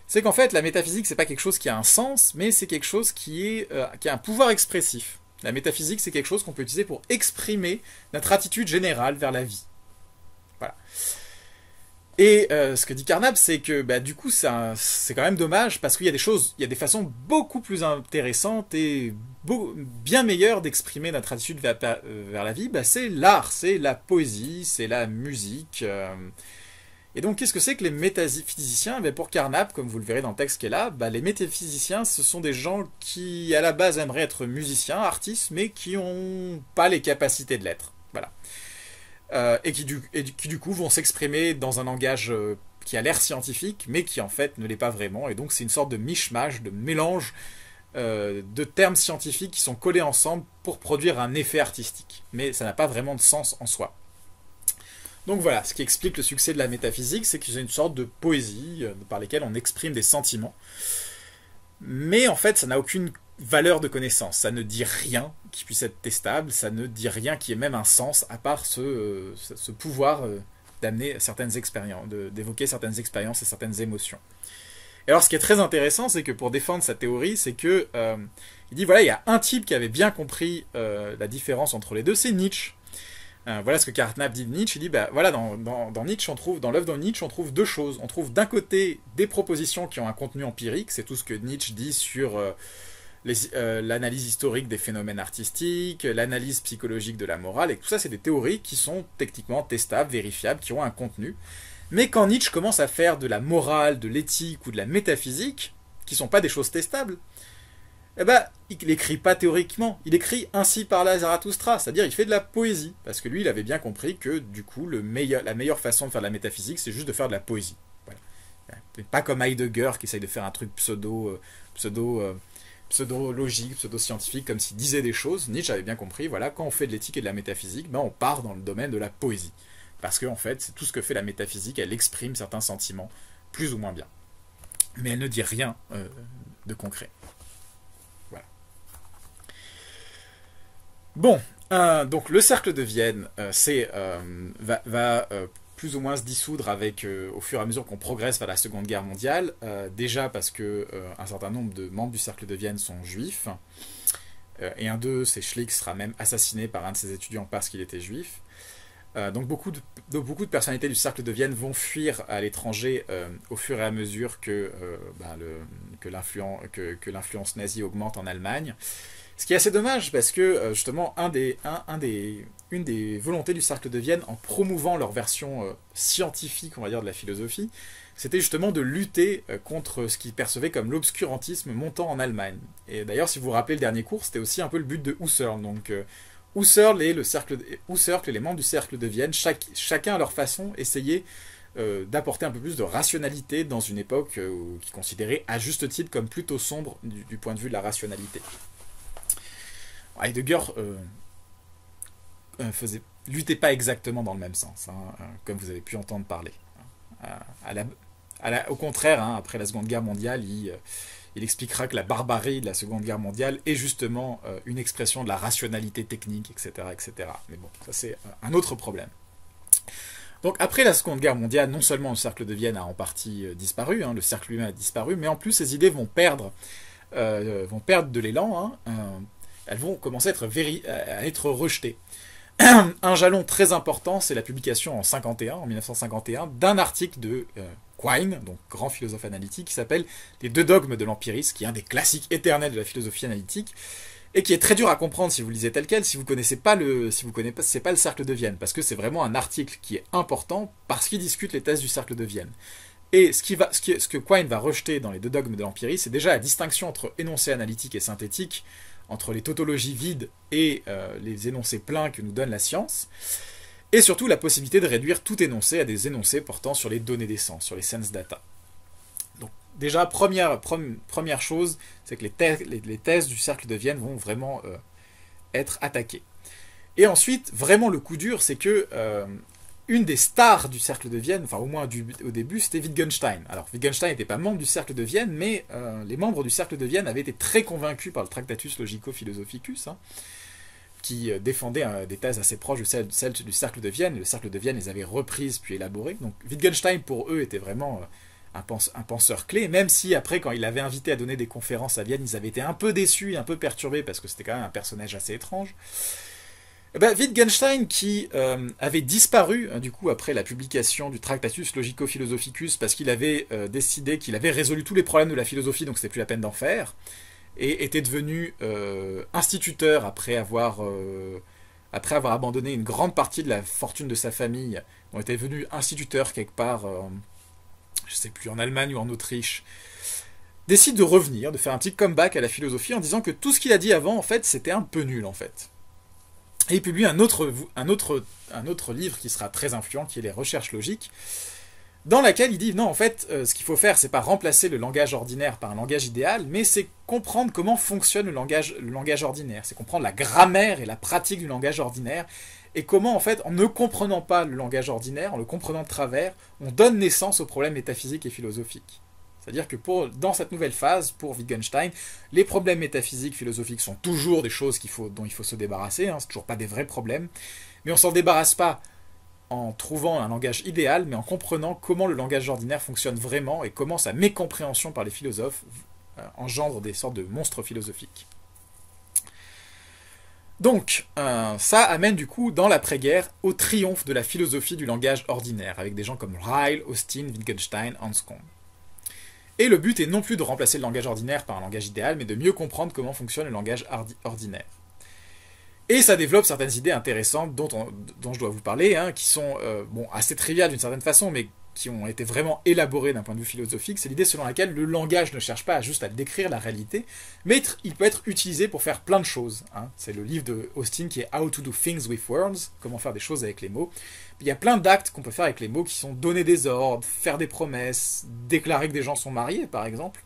[SPEAKER 1] C'est qu'en fait, la métaphysique, c'est pas quelque chose qui a un sens, mais c'est quelque chose qui a un pouvoir expressif. La métaphysique, c'est quelque chose qu'on peut utiliser pour exprimer notre attitude générale vers la vie. Voilà. Et ce que dit Carnap, c'est que du coup, c'est quand même dommage parce qu'il y a des façons beaucoup plus intéressantes et bien meilleures d'exprimer notre attitude vers la vie. C'est l'art, c'est la poésie, c'est la musique. Et donc, qu'est-ce que c'est que les métaphysiciens? Pour Carnap, comme vous le verrez dans le texte qui est là, les métaphysiciens, ce sont des gens qui, à la base, aimeraient être musiciens, artistes, mais qui n'ont pas les capacités de l'être. Voilà. Et qui du coup vont s'exprimer dans un langage qui a l'air scientifique, mais qui en fait ne l'est pas vraiment. Et donc c'est une sorte de mishmash, de mélange de termes scientifiques qui sont collés ensemble pour produire un effet artistique. Mais ça n'a pas vraiment de sens en soi. Donc voilà, ce qui explique le succès de la métaphysique, c'est qu'il y a une sorte de poésie par laquelle on exprime des sentiments. Mais en fait, ça n'a aucune valeur de connaissance. Ça ne dit rien qui puisse être testable, ça ne dit rien qui ait même un sens, à part ce pouvoir d'amener certaines expériences, d'évoquer certaines expériences et certaines émotions. Et alors, ce qui est très intéressant, c'est que pour défendre sa théorie, c'est que il dit voilà, il y a un type qui avait bien compris la différence entre les deux, c'est Nietzsche. Voilà ce que Carnap dit de Nietzsche. Il dit voilà, dans Nietzsche, dans l'œuvre de Nietzsche, on trouve deux choses. On trouve d'un côté des propositions qui ont un contenu empirique, c'est tout ce que Nietzsche dit sur l'analyse historique des phénomènes artistiques, l'analyse psychologique de la morale, et tout ça, c'est des théories qui sont techniquement testables, vérifiables, qui ont un contenu. Mais quand Nietzsche commence à faire de la morale, de l'éthique ou de la métaphysique, qui ne sont pas des choses testables, il n'écrit pas théoriquement, il écrit ainsi parla Zarathustra, c'est-à-dire il fait de la poésie, parce que lui, il avait bien compris que, du coup, la meilleure façon de faire de la métaphysique, c'est juste de faire de la poésie. Voilà. Pas comme Heidegger, qui essaye de faire un truc pseudo-logique, pseudo-scientifique, comme s'il disait des choses. Nietzsche avait bien compris, voilà, quand on fait de l'éthique et de la métaphysique, on part dans le domaine de la poésie. Parce qu'en fait, c'est tout ce que fait la métaphysique, elle exprime certains sentiments, plus ou moins bien. Mais elle ne dit rien de concret. Voilà. Bon, donc le cercle de Vienne, va plus ou moins se dissoudre au fur et à mesure qu'on progresse vers la Seconde Guerre mondiale. Déjà parce que un certain nombre de membres du cercle de Vienne sont juifs. Et un d'eux, c'est Schlick, sera même assassiné par un de ses étudiants parce qu'il était juif. Donc beaucoup de personnalités du cercle de Vienne vont fuir à l'étranger au fur et à mesure que l'influence nazie augmente en Allemagne. Ce qui est assez dommage parce que justement une des volontés du cercle de Vienne en promouvant leur version scientifique, on va dire, de la philosophie, c'était justement de lutter contre ce qu'ils percevaient comme l'obscurantisme montant en Allemagne. Et d'ailleurs, si vous vous rappelez le dernier cours, c'était aussi un peu le but de Husserl. Donc Husserl et les membres du cercle de Vienne, chacun à leur façon, essayaient d'apporter un peu plus de rationalité dans une époque qui considérait à juste titre comme plutôt sombre du point de vue de la rationalité. Heidegger luttait pas exactement dans le même sens, comme vous avez pu entendre parler. Au contraire, après la Seconde Guerre mondiale, il expliquera que la barbarie de la Seconde Guerre mondiale est justement une expression de la rationalité technique, etc., etc. Mais bon, ça c'est un autre problème. Donc après la Seconde Guerre mondiale, non seulement le cercle de Vienne a en partie disparu, le cercle lui-même a disparu, mais en plus ces idées vont perdre de l'élan, elles vont commencer à être rejetées. Un jalon très important, c'est la publication en 1951, d'un article de Quine, donc grand philosophe analytique, qui s'appelle « Les deux dogmes de l'empirisme », qui est un des classiques éternels de la philosophie analytique, et qui est très dur à comprendre si vous lisez tel quel, si vous connaissez pas le cercle de Vienne, parce que c'est vraiment un article qui est important parce qu'il discute les thèses du cercle de Vienne. Et ce que Quine va rejeter dans les deux dogmes de l'empirie, c'est déjà la distinction entre énoncés analytiques et synthétiques, entre les tautologies vides et les énoncés pleins que nous donne la science, et surtout la possibilité de réduire tout énoncé à des énoncés portant sur les données des sens, sur les sense data. Donc déjà, première chose, c'est que les thèses du cercle de Vienne vont vraiment être attaquées. Et ensuite, vraiment le coup dur, c'est que une des stars du cercle de Vienne, enfin au moins au début, c'était Wittgenstein. Alors Wittgenstein n'était pas membre du cercle de Vienne, mais les membres du cercle de Vienne avaient été très convaincus par le Tractatus Logico-Philosophicus, qui défendait des thèses assez proches de celles du cercle de Vienne. Le cercle de Vienne les avait reprises puis élaborées. Donc Wittgenstein, pour eux, était vraiment un penseur clé, même si après, quand il avait invité à donner des conférences à Vienne, ils avaient été un peu déçus, un peu perturbés, parce que c'était quand même un personnage assez étrange. Wittgenstein, qui avait disparu du coup après la publication du Tractatus Logico-Philosophicus parce qu'il avait décidé qu'il avait résolu tous les problèmes de la philosophie, donc c'était plus la peine d'en faire, et était devenu instituteur après avoir abandonné une grande partie de la fortune de sa famille. On était devenu instituteur quelque part, je sais plus, en Allemagne ou en Autriche. Décide de revenir, de faire un petit comeback à la philosophie en disant que tout ce qu'il a dit avant, en fait, c'était un peu nul, en fait. Et il publie un autre livre qui sera très influent, qui est Les Recherches logiques, dans laquelle il dit non, en fait, ce qu'il faut faire, c'est pas remplacer le langage ordinaire par un langage idéal, mais c'est comprendre comment fonctionne le langage ordinaire. C'est comprendre la grammaire et la pratique du langage ordinaire, et comment, en fait, en ne comprenant pas le langage ordinaire, en le comprenant de travers, on donne naissance aux problèmes métaphysiques et philosophiques. C'est-à-dire que dans cette nouvelle phase, pour Wittgenstein, les problèmes métaphysiques, philosophiques sont toujours des choses dont il faut se débarrasser, c'est toujours pas des vrais problèmes, mais on s'en débarrasse pas en trouvant un langage idéal, mais en comprenant comment le langage ordinaire fonctionne vraiment et comment sa mécompréhension par les philosophes engendre des sortes de monstres philosophiques. Donc, ça amène du coup, dans l'après-guerre, au triomphe de la philosophie du langage ordinaire, avec des gens comme Ryle, Austin, Wittgenstein, Anscombe. Et le but est non plus de remplacer le langage ordinaire par un langage idéal, mais de mieux comprendre comment fonctionne le langage ordinaire. Et ça développe certaines idées intéressantes dont je dois vous parler, qui sont assez triviales d'une certaine façon, mais qui ont été vraiment élaborées d'un point de vue philosophique. C'est l'idée selon laquelle le langage ne cherche pas juste à décrire la réalité, mais il peut être utilisé pour faire plein de choses. C'est le livre de Austin qui est How to do things with words, comment faire des choses avec les mots. Il y a plein d'actes qu'on peut faire avec les mots qui sont donner des ordres, faire des promesses, déclarer que des gens sont mariés, par exemple,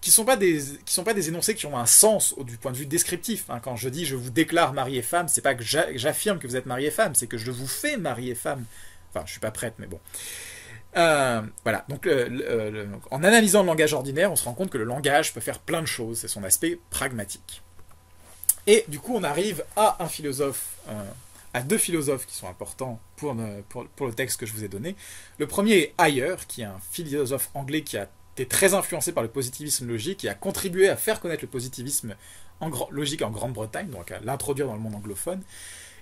[SPEAKER 1] qui sont pas des énoncés qui ont un sens du point de vue descriptif. Quand je dis je vous déclare mari et femme, c'est pas que j'affirme que vous êtes mari et femme, c'est que je vous fais mari et femme. Enfin, je suis pas prête, mais bon. Voilà. Donc, en analysant le langage ordinaire, on se rend compte que le langage peut faire plein de choses. C'est son aspect pragmatique. Et du coup, on arrive à à deux philosophes qui sont importants pour le texte que je vous ai donné. Le premier est Ayer, qui est un philosophe anglais qui a été très influencé par le positivisme logique et a contribué à faire connaître le positivisme logique en Grande-Bretagne, donc à l'introduire dans le monde anglophone.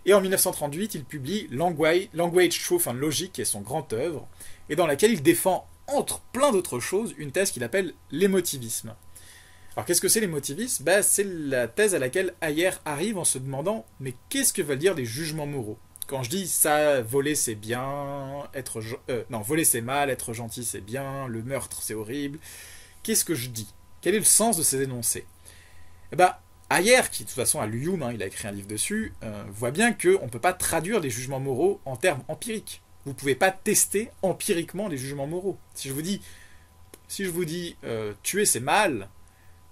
[SPEAKER 1] Et en 1938, il publie Language, Truth and Logic, qui est son grand œuvre, et dans laquelle il défend, entre plein d'autres choses, une thèse qu'il appelle l'émotivisme. Alors qu'est-ce que c'est l'émotivisme ? C'est la thèse à laquelle Ayer arrive en se demandant « mais qu'est-ce que veulent dire les jugements moraux ?» Quand je dis ça, voler c'est bien, voler c'est mal, être gentil c'est bien, le meurtre c'est horrible, qu'est-ce que je dis ? Quel est le sens de ces énoncés ? Ayer, qui de toute façon a lu Hume, il a écrit un livre dessus, voit bien qu'on ne peut pas traduire les jugements moraux en termes empiriques. Vous ne pouvez pas tester empiriquement les jugements moraux. Si je vous dis tuer c'est mal,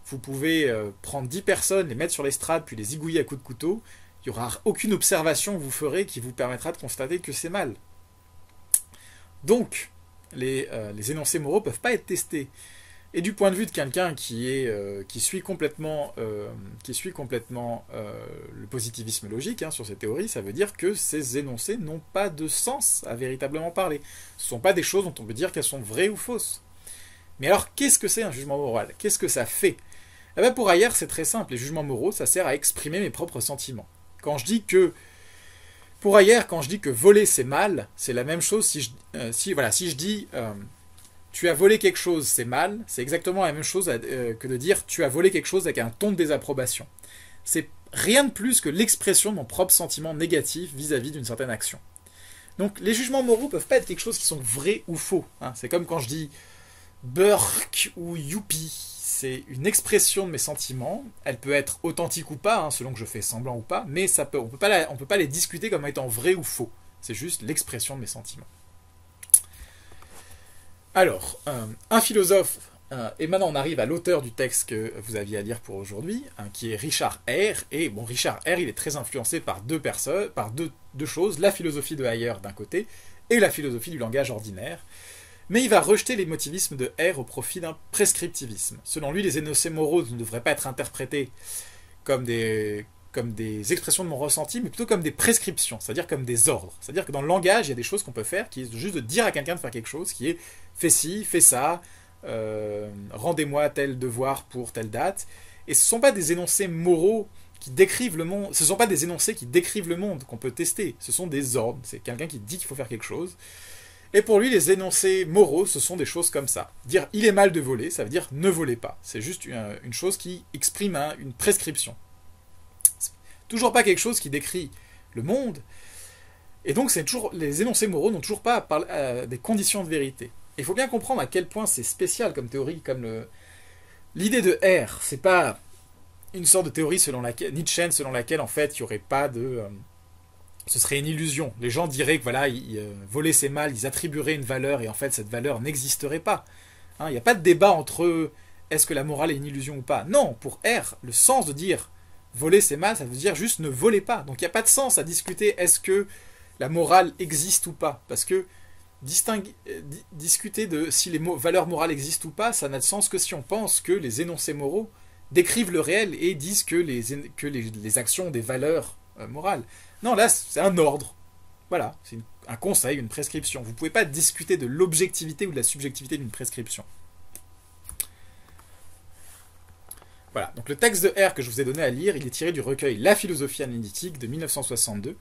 [SPEAKER 1] vous pouvez prendre 10 personnes, les mettre sur l'estrade, puis les igouiller à coups de couteau, il n'y aura aucune observation que vous ferez qui vous permettra de constater que c'est mal. Donc, les énoncés moraux ne peuvent pas être testés. Et du point de vue de quelqu'un qui suit complètement le positivisme logique sur ces théories, ça veut dire que ces énoncés n'ont pas de sens à véritablement parler. Ce ne sont pas des choses dont on peut dire qu'elles sont vraies ou fausses. Mais alors, qu'est-ce que c'est un jugement moral ? Qu'est-ce que ça fait ? Pour Ayer, c'est très simple. Les jugements moraux, ça sert à exprimer mes propres sentiments. Pour Ayer, quand je dis que voler c'est mal, c'est la même chose si je dis tu as volé quelque chose, c'est mal, c'est exactement la même chose que de dire tu as volé quelque chose avec un ton de désapprobation. C'est rien de plus que l'expression de mon propre sentiment négatif vis-à-vis d'une certaine action. Donc les jugements moraux peuvent pas être quelque chose qui sont vrais ou faux. Hein. C'est comme quand je dis Burk ou youpi. C'est une expression de mes sentiments. Elle peut être authentique ou pas, hein, selon que je fais semblant ou pas, mais on peut pas les discuter comme étant vrais ou faux. C'est juste l'expression de mes sentiments. Alors, un philosophe, et maintenant on arrive à l'auteur du texte que vous aviez à lire pour aujourd'hui, hein, qui est Richard Hare. Et bon, Richard Hare, il est très influencé par deux choses, la philosophie de Heidegger d'un côté, et la philosophie du langage ordinaire. Mais il va rejeter l'émotivisme de Hare au profit d'un prescriptivisme. Selon lui, les énoncés moraux ne devraient pas être interprétés comme des expressions de mon ressenti, mais plutôt comme des prescriptions, c'est-à-dire comme des ordres. C'est-à-dire que dans le langage, il y a des choses qu'on peut faire, qui est juste de dire à quelqu'un de faire quelque chose, qui est fais ci, fais ça, rendez-moi tel devoir pour telle date. Et ce ne sont pas des énoncés moraux qui décrivent le monde, ce ne sont pas des énoncés qui décrivent le monde qu'on peut tester, ce sont des ordres. C'est quelqu'un qui dit qu'il faut faire quelque chose. Et pour lui, les énoncés moraux, ce sont des choses comme ça. Dire il est mal de voler, ça veut dire ne volez pas. C'est juste une chose qui exprime une prescription. C'est toujours pas quelque chose qui décrit le monde. Et donc les énoncés moraux n'ont toujours pas des conditions de vérité. Il faut bien comprendre à quel point c'est spécial comme théorie, l'idée de R, c'est pas une sorte de théorie Nietzscheenne selon laquelle en fait il n'y aurait pas de ce serait une illusion. Les gens diraient que voilà, voler c'est mal, ils attribueraient une valeur et en fait cette valeur n'existerait pas. Il n'y a pas de débat entre est-ce que la morale est une illusion ou pas. Non, pour R, le sens de dire voler c'est mal, ça veut dire juste ne volez pas. Donc il n'y a pas de sens à discuter est-ce que la morale existe ou pas. Parce que discuter de si les valeurs morales existent ou pas, ça n'a de sens que si on pense que les énoncés moraux décrivent le réel et disent que les actions ont des valeurs morales. Non, là, c'est un ordre. Voilà, c'est un conseil, une prescription. Vous ne pouvez pas discuter de l'objectivité ou de la subjectivité d'une prescription. Voilà, donc le texte de R que je vous ai donné à lire, il est tiré du recueil La philosophie analytique de 1962.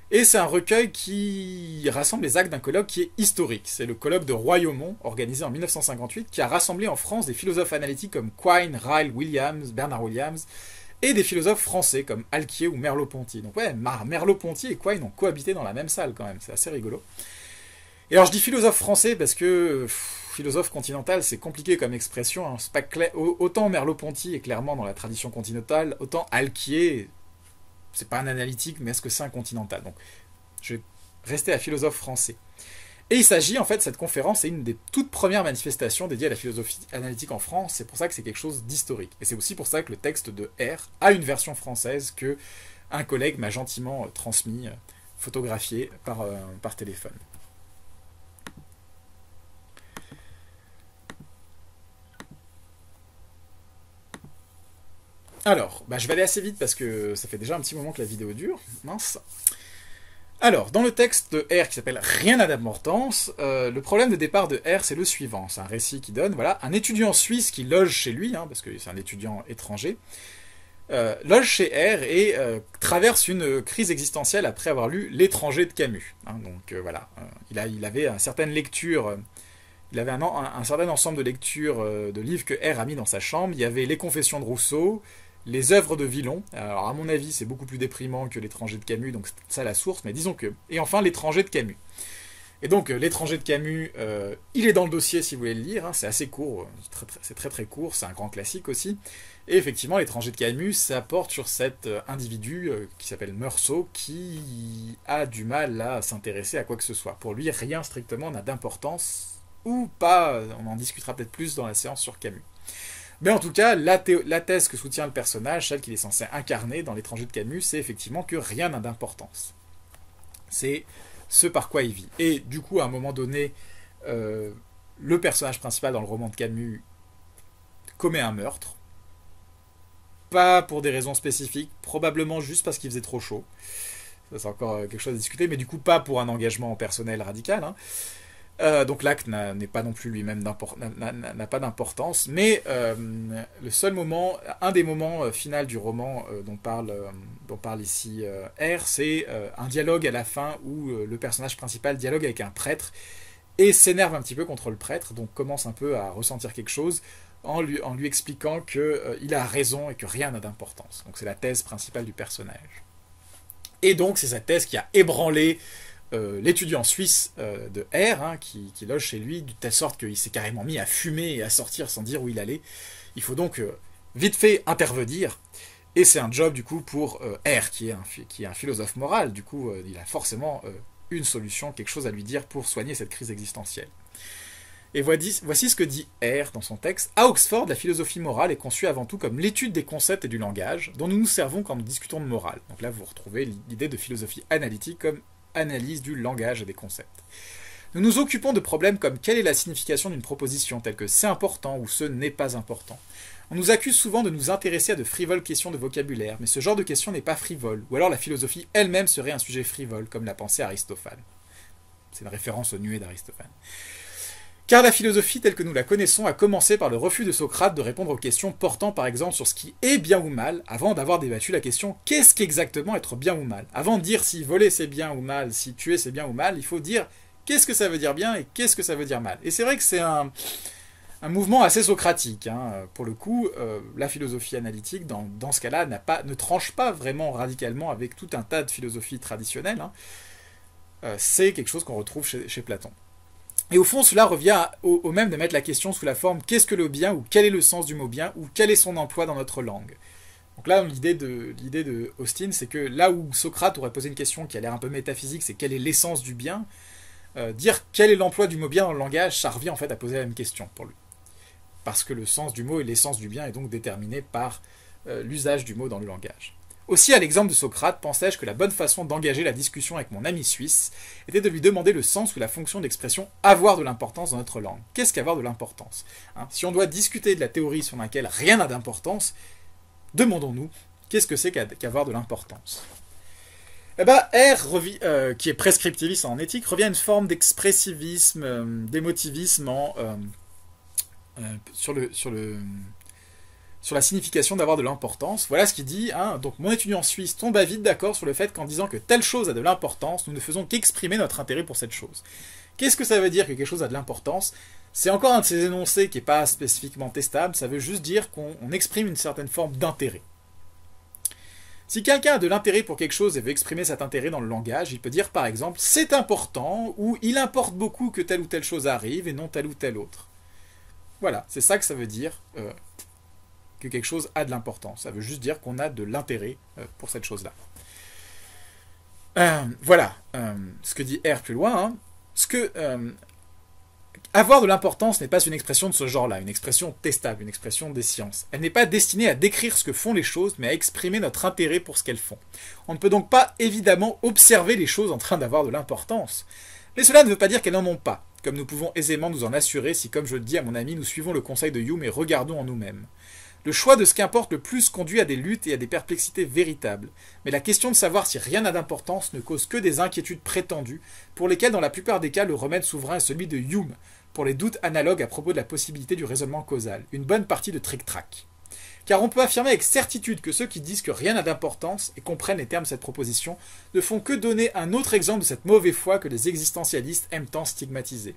[SPEAKER 1] Et c'est un recueil qui rassemble les actes d'un colloque qui est historique. C'est le colloque de Royaumont, organisé en 1958, qui a rassemblé en France des philosophes analytiques comme Quine, Ryle, Bernard Williams, et des philosophes français comme Alquier ou Merleau-Ponty. Donc ouais, Merleau-Ponty et Quine ont cohabité dans la même salle quand même, c'est assez rigolo. Et alors je dis philosophe français parce que philosophe continental c'est compliqué comme expression, hein. C'est pas clair. Autant Merleau-Ponty est clairement dans la tradition continentale, autant Alquier, c'est pas un analytique, mais est-ce que c'est un continental? Donc je vais rester à philosophe français. Et il s'agit, en fait, cette conférence, c'est une des toutes premières manifestations dédiées à la philosophie analytique en France. C'est pour ça que c'est quelque chose d'historique. Et c'est aussi pour ça que le texte de R a une version française que un collègue m'a gentiment transmis, photographié par téléphone. Alors, je vais aller assez vite parce que ça fait déjà un petit moment que la vidéo dure. Mince. Alors, dans le texte de R qui s'appelle Rien n'a d'importance, le problème de départ de R, c'est le suivant. C'est un récit qui donne, voilà, un étudiant suisse qui loge chez lui, parce que c'est un étudiant étranger, loge chez R et traverse une crise existentielle après avoir lu L'étranger de Camus. Donc voilà, il avait une certaine lecture, il avait un certain ensemble de lectures de livres que R a mis dans sa chambre. Il y avait Les Confessions de Rousseau, les œuvres de Villon. Alors à mon avis c'est beaucoup plus déprimant que L'étranger de Camus, donc c'est ça la source, mais disons que... Et enfin L'étranger de Camus. Et donc L'étranger de Camus, il est dans le dossier si vous voulez le lire, c'est assez court, c'est très très court, c'est un grand classique aussi. Et effectivement L'étranger de Camus, ça porte sur cet individu qui s'appelle Meursault, qui a du mal à s'intéresser à quoi que ce soit. Pour lui rien strictement n'a d'importance, ou pas, on en discutera peut-être plus dans la séance sur Camus. Mais en tout cas, la thèse que soutient le personnage, celle qu'il est censé incarner dans L'étranger de Camus, c'est effectivement que rien n'a d'importance. C'est ce par quoi il vit. Et du coup, à un moment donné, le personnage principal dans le roman de Camus commet un meurtre. Pas pour des raisons spécifiques, probablement juste parce qu'il faisait trop chaud. Ça, c'est encore quelque chose à discuter, mais du coup, pas pour un engagement personnel radical, donc l'acte n'est pas non plus lui-même n'a pas d'importance, mais le seul moment, un des moments finaux du roman dont parle ici R, c'est un dialogue à la fin où le personnage principal dialogue avec un prêtre et s'énerve un petit peu contre le prêtre, donc commence un peu à ressentir quelque chose en lui expliquant qu'il a raison et que rien n'a d'importance. Donc c'est la thèse principale du personnage. Et donc c'est cette thèse qui a ébranlé l'étudiant suisse de R, hein, qui loge chez lui, de telle sorte qu'il s'est carrément mis à fumer et à sortir sans dire où il allait. Il faut donc vite fait intervenir, et c'est un job du coup pour R, qui est un philosophe moral. Du coup, il a forcément une solution, quelque chose à lui dire pour soigner cette crise existentielle. Et voici ce que dit R dans son texte. À Oxford, la philosophie morale est conçue avant tout comme l'étude des concepts et du langage, dont nous nous servons quand nous discutons de morale. Donc là, vous retrouvez l'idée de philosophie analytique comme analyse du langage et des concepts. Nous nous occupons de problèmes comme quelle est la signification d'une proposition, telle que c'est important ou ce n'est pas important. On nous accuse souvent de nous intéresser à de frivoles questions de vocabulaire, mais ce genre de question n'est pas frivole, ou alors la philosophie elle-même serait un sujet frivole, comme l'a pensé Aristophane. C'est une référence aux nuées d'Aristophane. Car la philosophie telle que nous la connaissons a commencé par le refus de Socrate de répondre aux questions portant par exemple sur ce qui est bien ou mal, avant d'avoir débattu la question qu'est-ce qu'exactement être bien ou mal. Avant de dire si voler c'est bien ou mal, si tuer c'est bien ou mal, il faut dire qu'est-ce que ça veut dire bien et qu'est-ce que ça veut dire mal. Et c'est vrai que c'est un mouvement assez socratique. Hein. Pour le coup, la philosophie analytique, dans ce cas-là, ne tranche pas vraiment radicalement avec tout un tas de philosophies traditionnelles. Hein. C'est quelque chose qu'on retrouve chez Platon. Et au fond, cela revient au même de mettre la question sous la forme qu'est-ce que le bien, ou quel est le sens du mot bien, ou quel est son emploi dans notre langue. Donc là, l'idée de Austin, c'est que là où Socrate aurait posé une question qui a l'air un peu métaphysique, c'est quelle est l'essence du bien, dire quel est l'emploi du mot bien dans le langage, ça revient en fait à poser la même question pour lui. Parce que le sens du mot et l'essence du bien est donc déterminé par l'usage du mot dans le langage. Aussi, à l'exemple de Socrate, pensais-je que la bonne façon d'engager la discussion avec mon ami suisse était de lui demander le sens ou la fonction d'expression « avoir de l'importance » dans notre langue. Qu'est-ce qu'avoir de l'importance, hein? Si on doit discuter de la théorie sur laquelle rien n'a d'importance, demandons-nous qu'est-ce que c'est qu'avoir de l'importance. Eh ben, R, qui est prescriptiviste en éthique, revient à une forme d'expressivisme, d'émotivisme sur la signification d'avoir de l'importance. Voilà ce qu'il dit. Hein. Donc mon étudiant suisse tombe à vite d'accord sur le fait qu'en disant que telle chose a de l'importance, nous ne faisons qu'exprimer notre intérêt pour cette chose. Qu'est-ce que ça veut dire que quelque chose a de l'importance? C'est encore un de ces énoncés qui n'est pas spécifiquement testable, ça veut juste dire qu'on exprime une certaine forme d'intérêt. Si quelqu'un a de l'intérêt pour quelque chose et veut exprimer cet intérêt dans le langage, il peut dire par exemple « c'est important » ou « il importe beaucoup que telle ou telle chose arrive et non telle ou telle autre ». Voilà, c'est ça que ça veut dire que quelque chose a de l'importance. Ça veut juste dire qu'on a de l'intérêt pour cette chose-là. Voilà ce que dit R plus loin. Hein. Avoir de l'importance n'est pas une expression de ce genre-là, une expression testable, une expression des sciences. Elle n'est pas destinée à décrire ce que font les choses, mais à exprimer notre intérêt pour ce qu'elles font. On ne peut donc pas évidemment observer les choses en train d'avoir de l'importance. Mais cela ne veut pas dire qu'elles n'en ont pas, comme nous pouvons aisément nous en assurer si, comme je le dis à mon ami, nous suivons le conseil de Hume et regardons en nous-mêmes. Le choix de ce qu'importe le plus conduit à des luttes et à des perplexités véritables, mais la question de savoir si rien n'a d'importance ne cause que des inquiétudes prétendues, pour lesquelles dans la plupart des cas le remède souverain est celui de Hume, pour les doutes analogues à propos de la possibilité du raisonnement causal, une bonne partie de tric-trac. Car on peut affirmer avec certitude que ceux qui disent que rien n'a d'importance et comprennent les termes de cette proposition ne font que donner un autre exemple de cette mauvaise foi que les existentialistes aiment tant stigmatiser.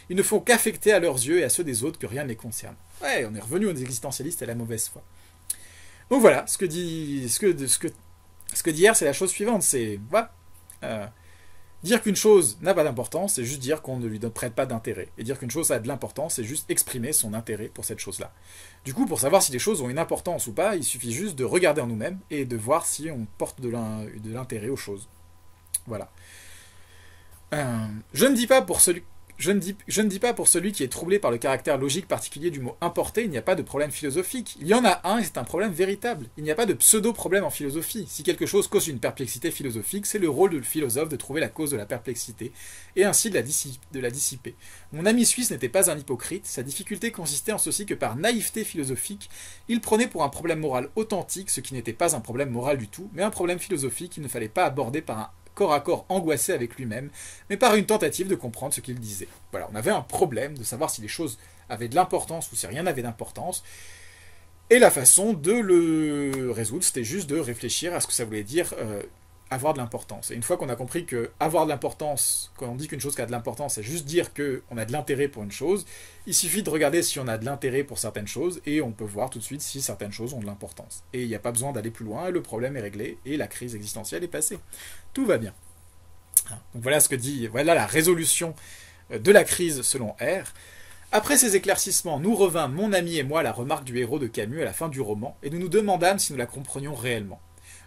[SPEAKER 1] Ils ne font qu'affecter à leurs yeux et à ceux des autres que rien ne les concerne. Ouais, on est revenu aux existentialistes et à la mauvaise foi. Donc voilà, ce que dit hier, c'est la chose suivante, c'est voilà, dire qu'une chose n'a pas d'importance, c'est juste dire qu'on ne lui prête pas d'intérêt. Et dire qu'une chose a de l'importance, c'est juste exprimer son intérêt pour cette chose-là. Du coup, pour savoir si les choses ont une importance ou pas, il suffit juste de regarder en nous-mêmes et de voir si on porte de l'intérêt aux choses. Voilà. Je ne dis pas pour celui qui est troublé par le caractère logique particulier du mot importer, il n'y a pas de problème philosophique. Il y en a un et c'est un problème véritable. Il n'y a pas de pseudo-problème en philosophie. Si quelque chose cause une perplexité philosophique, c'est le rôle du philosophe de trouver la cause de la perplexité et ainsi de la dissiper. Mon ami suisse n'était pas un hypocrite. Sa difficulté consistait en ceci que par naïveté philosophique, il prenait pour un problème moral authentique ce qui n'était pas un problème moral du tout, mais un problème philosophique qu'il ne fallait pas aborder par un corps à corps angoissé avec lui-même, mais par une tentative de comprendre ce qu'il disait. Voilà, on avait un problème de savoir si les choses avaient de l'importance ou si rien n'avait d'importance, et la façon de le résoudre, c'était juste de réfléchir à ce que ça voulait dire avoir de l'importance. Et une fois qu'on a compris que avoir de l'importance, quand on dit qu'une chose a de l'importance, c'est juste dire qu'on a de l'intérêt pour une chose, il suffit de regarder si on a de l'intérêt pour certaines choses, et on peut voir tout de suite si certaines choses ont de l'importance. Et il n'y a pas besoin d'aller plus loin, et le problème est réglé, et la crise existentielle est passée. Tout va bien. Donc voilà ce que dit, voilà la résolution de la crise selon R. Après ces éclaircissements, nous revînmes, mon ami et moi, à la remarque du héros de Camus à la fin du roman, et nous nous demandâmes si nous la comprenions réellement.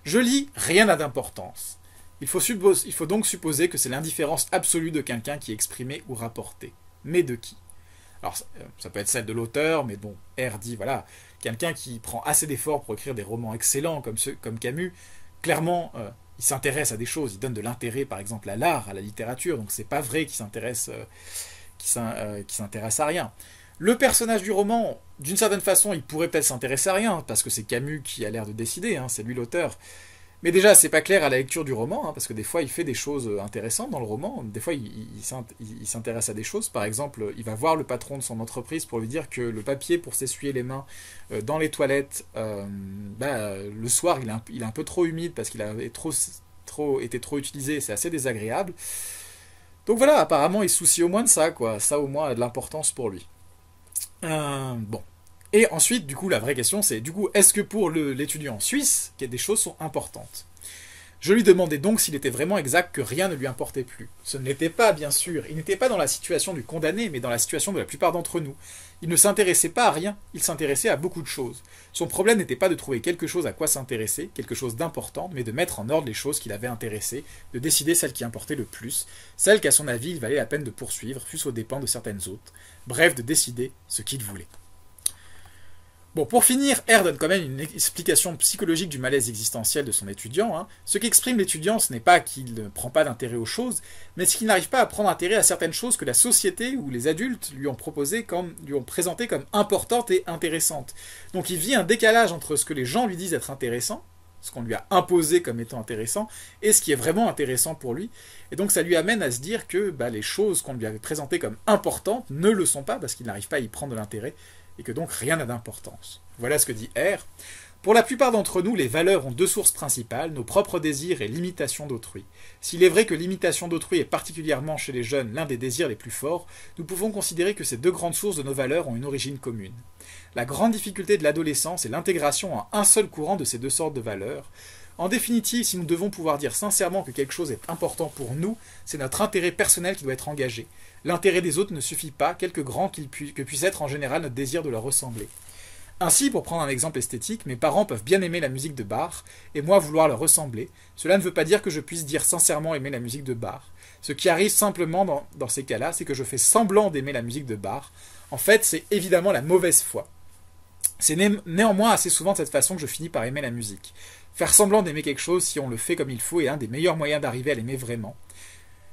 [SPEAKER 1] Je lis, rien n'a d'importance. Il faut donc supposer que c'est l'indifférence absolue de quelqu'un qui est exprimée ou rapportée. Mais de qui? Alors, ça peut être celle de l'auteur, mais bon, R dit, voilà, quelqu'un qui prend assez d'efforts pour écrire des romans excellents comme Camus, clairement, il s'intéresse à des choses, il donne de l'intérêt, par exemple, à l'art, à la littérature, donc c'est pas vrai qu'il s'intéresse à rien. Le personnage du roman, d'une certaine façon, il pourrait peut-être s'intéresser à rien, parce que c'est Camus qui a l'air de décider, hein, c'est lui l'auteur. Mais déjà, c'est pas clair à la lecture du roman, hein, parce que des fois, il fait des choses intéressantes dans le roman. Des fois, il s'intéresse à des choses. Par exemple, il va voir le patron de son entreprise pour lui dire que le papier pour s'essuyer les mains dans les toilettes, le soir, il est un peu trop humide parce qu'il a été trop utilisé. C'est assez désagréable. Donc voilà, apparemment, il se soucie au moins de ça, quoi. Ça, au moins, a de l'importance pour lui. Bon. Et ensuite, du coup, la vraie question, c'est, est-ce que pour l'étudiant suisse, des choses sont importantes? Je lui demandais donc s'il était vraiment exact que rien ne lui importait plus. Ce ne l'était pas, bien sûr. Il n'était pas dans la situation du condamné, mais dans la situation de la plupart d'entre nous. Il ne s'intéressait pas à rien, il s'intéressait à beaucoup de choses. Son problème n'était pas de trouver quelque chose à quoi s'intéresser, quelque chose d'important, mais de mettre en ordre les choses qui l'avaient intéressé, de décider celles qui importaient le plus, celles qu'à son avis il valait la peine de poursuivre, fût-ce aux dépens de certaines autres. Bref, de décider ce qu'il voulait. Bon, pour finir, R donne quand même une explication psychologique du malaise existentiel de son étudiant. Hein. Ce qu'exprime l'étudiant, ce n'est pas qu'il ne prend pas d'intérêt aux choses, mais ce qu'il n'arrive pas à prendre intérêt à certaines choses que la société ou les adultes lui ont présentées comme importantes et intéressantes. Donc il vit un décalage entre ce que les gens lui disent être intéressant, ce qu'on lui a imposé comme étant intéressant, et ce qui est vraiment intéressant pour lui. Et donc ça lui amène à se dire que les choses qu'on lui avait présentées comme importantes ne le sont pas, parce qu'il n'arrive pas à y prendre de l'intérêt, et que donc rien n'a d'importance. Voilà ce que dit R. Pour la plupart d'entre nous, les valeurs ont deux sources principales, nos propres désirs et l'imitation d'autrui. S'il est vrai que l'imitation d'autrui est particulièrement chez les jeunes l'un des désirs les plus forts, nous pouvons considérer que ces deux grandes sources de nos valeurs ont une origine commune. La grande difficulté de l'adolescence est l'intégration en un seul courant de ces deux sortes de valeurs. En définitive, si nous devons pouvoir dire sincèrement que quelque chose est important pour nous, c'est notre intérêt personnel qui doit être engagé. L'intérêt des autres ne suffit pas, quelque grand que puisse être en général notre désir de leur ressembler. Ainsi, pour prendre un exemple esthétique, mes parents peuvent bien aimer la musique de Bach, et moi vouloir leur ressembler. Cela ne veut pas dire que je puisse dire sincèrement aimer la musique de Bach. Ce qui arrive simplement dans ces cas-là, c'est que je fais semblant d'aimer la musique de Bach. En fait, c'est évidemment la mauvaise foi. C'est néanmoins assez souvent de cette façon que je finis par aimer la musique. Faire semblant d'aimer quelque chose si on le fait comme il faut est un des meilleurs moyens d'arriver à l'aimer vraiment.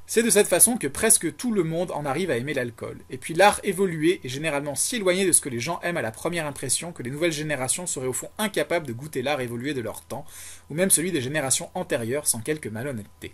[SPEAKER 1] C'est de cette façon que presque tout le monde en arrive à aimer l'alcool. Et puis l'art évolué est généralement si éloigné de ce que les gens aiment à la première impression que les nouvelles générations seraient au fond incapables de goûter l'art évolué de leur temps, ou même celui des générations antérieures sans quelque malhonnêteté.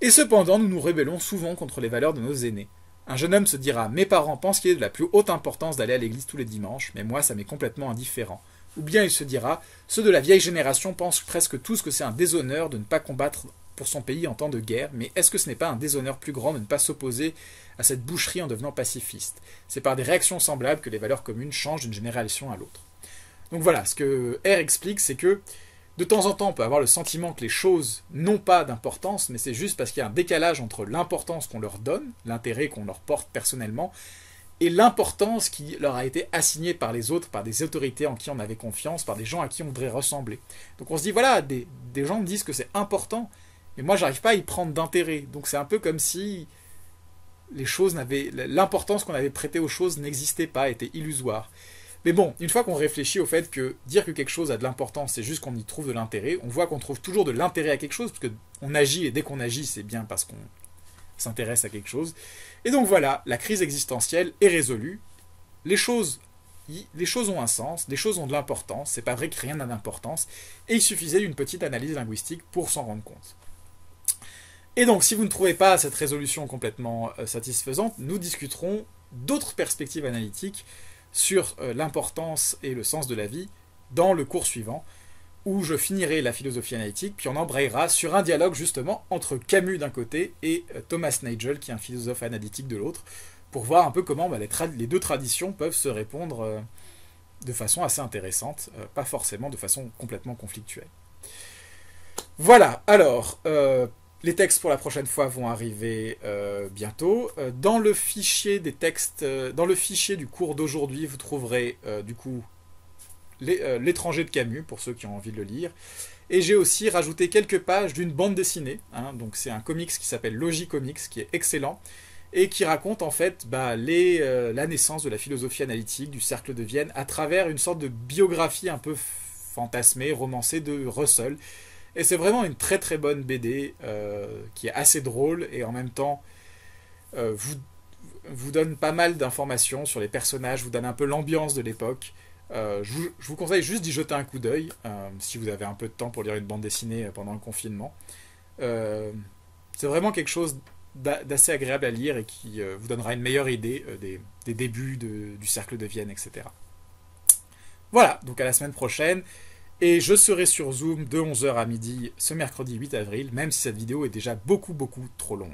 [SPEAKER 1] Et cependant, nous nous rébellons souvent contre les valeurs de nos aînés. Un jeune homme se dira « Mes parents pensent qu'il est de la plus haute importance d'aller à l'église tous les dimanches, mais moi ça m'est complètement indifférent ». Ou bien il se dira « Ceux de la vieille génération pensent presque tous que c'est un déshonneur de ne pas combattre pour son pays en temps de guerre, mais est-ce que ce n'est pas un déshonneur plus grand de ne pas s'opposer à cette boucherie en devenant pacifiste? C'est par des réactions semblables que les valeurs communes changent d'une génération à l'autre. » Donc voilà, ce que R explique, c'est que de temps en temps, on peut avoir le sentiment que les choses n'ont pas d'importance, mais c'est juste parce qu'il y a un décalage entre l'importance qu'on leur donne, l'intérêt qu'on leur porte personnellement, et l'importance qui leur a été assignée par les autres, par des autorités en qui on avait confiance, par des gens à qui on voudrait ressembler. Donc on se dit, voilà, des gens me disent que c'est important, mais moi j'arrive pas à y prendre d'intérêt. Donc c'est un peu comme si l'importance qu'on avait prêtée aux choses n'existait pas, était illusoire. Mais bon, une fois qu'on réfléchit au fait que dire que quelque chose a de l'importance, c'est juste qu'on y trouve de l'intérêt, on voit qu'on trouve toujours de l'intérêt à quelque chose, parce qu'on agit, et dès qu'on agit, c'est bien parce qu'on s'intéresse à quelque chose. Et donc voilà, la crise existentielle est résolue, les choses ont un sens, les choses ont de l'importance, c'est pas vrai que rien n'a d'importance, et il suffisait d'une petite analyse linguistique pour s'en rendre compte. Et donc, si vous ne trouvez pas cette résolution complètement satisfaisante, nous discuterons d'autres perspectives analytiques sur l'importance et le sens de la vie dans le cours suivant. où je finirai la philosophie analytique, puis on embrayera sur un dialogue justement entre Camus d'un côté et Thomas Nagel, qui est un philosophe analytique de l'autre, pour voir un peu comment les deux traditions peuvent se répondre de façon assez intéressante, pas forcément de façon complètement conflictuelle. Voilà, alors, les textes pour la prochaine fois vont arriver bientôt. Dans le fichier des textes, dans le fichier du cours d'aujourd'hui, vous trouverez du coup L'étranger de Camus, pour ceux qui ont envie de le lire. Et j'ai aussi rajouté quelques pages d'une bande dessinée. Donc c'est un comics qui s'appelle Logicomics, qui est excellent, et qui raconte en fait la naissance de la philosophie analytique, du Cercle de Vienne, à travers une sorte de biographie un peu fantasmée, romancée de Russell. Et c'est vraiment une très très bonne BD, qui est assez drôle, et en même temps vous donne pas mal d'informations sur les personnages, vous donne un peu l'ambiance de l'époque. Je vous conseille juste d'y jeter un coup d'œil si vous avez un peu de temps pour lire une bande dessinée pendant le confinement. C'est vraiment quelque chose d'assez agréable à lire et qui vous donnera une meilleure idée des débuts du Cercle de Vienne, etc. Voilà, donc à la semaine prochaine. Et je serai sur Zoom de 11h à midi ce mercredi 8 avril, même si cette vidéo est déjà beaucoup trop longue.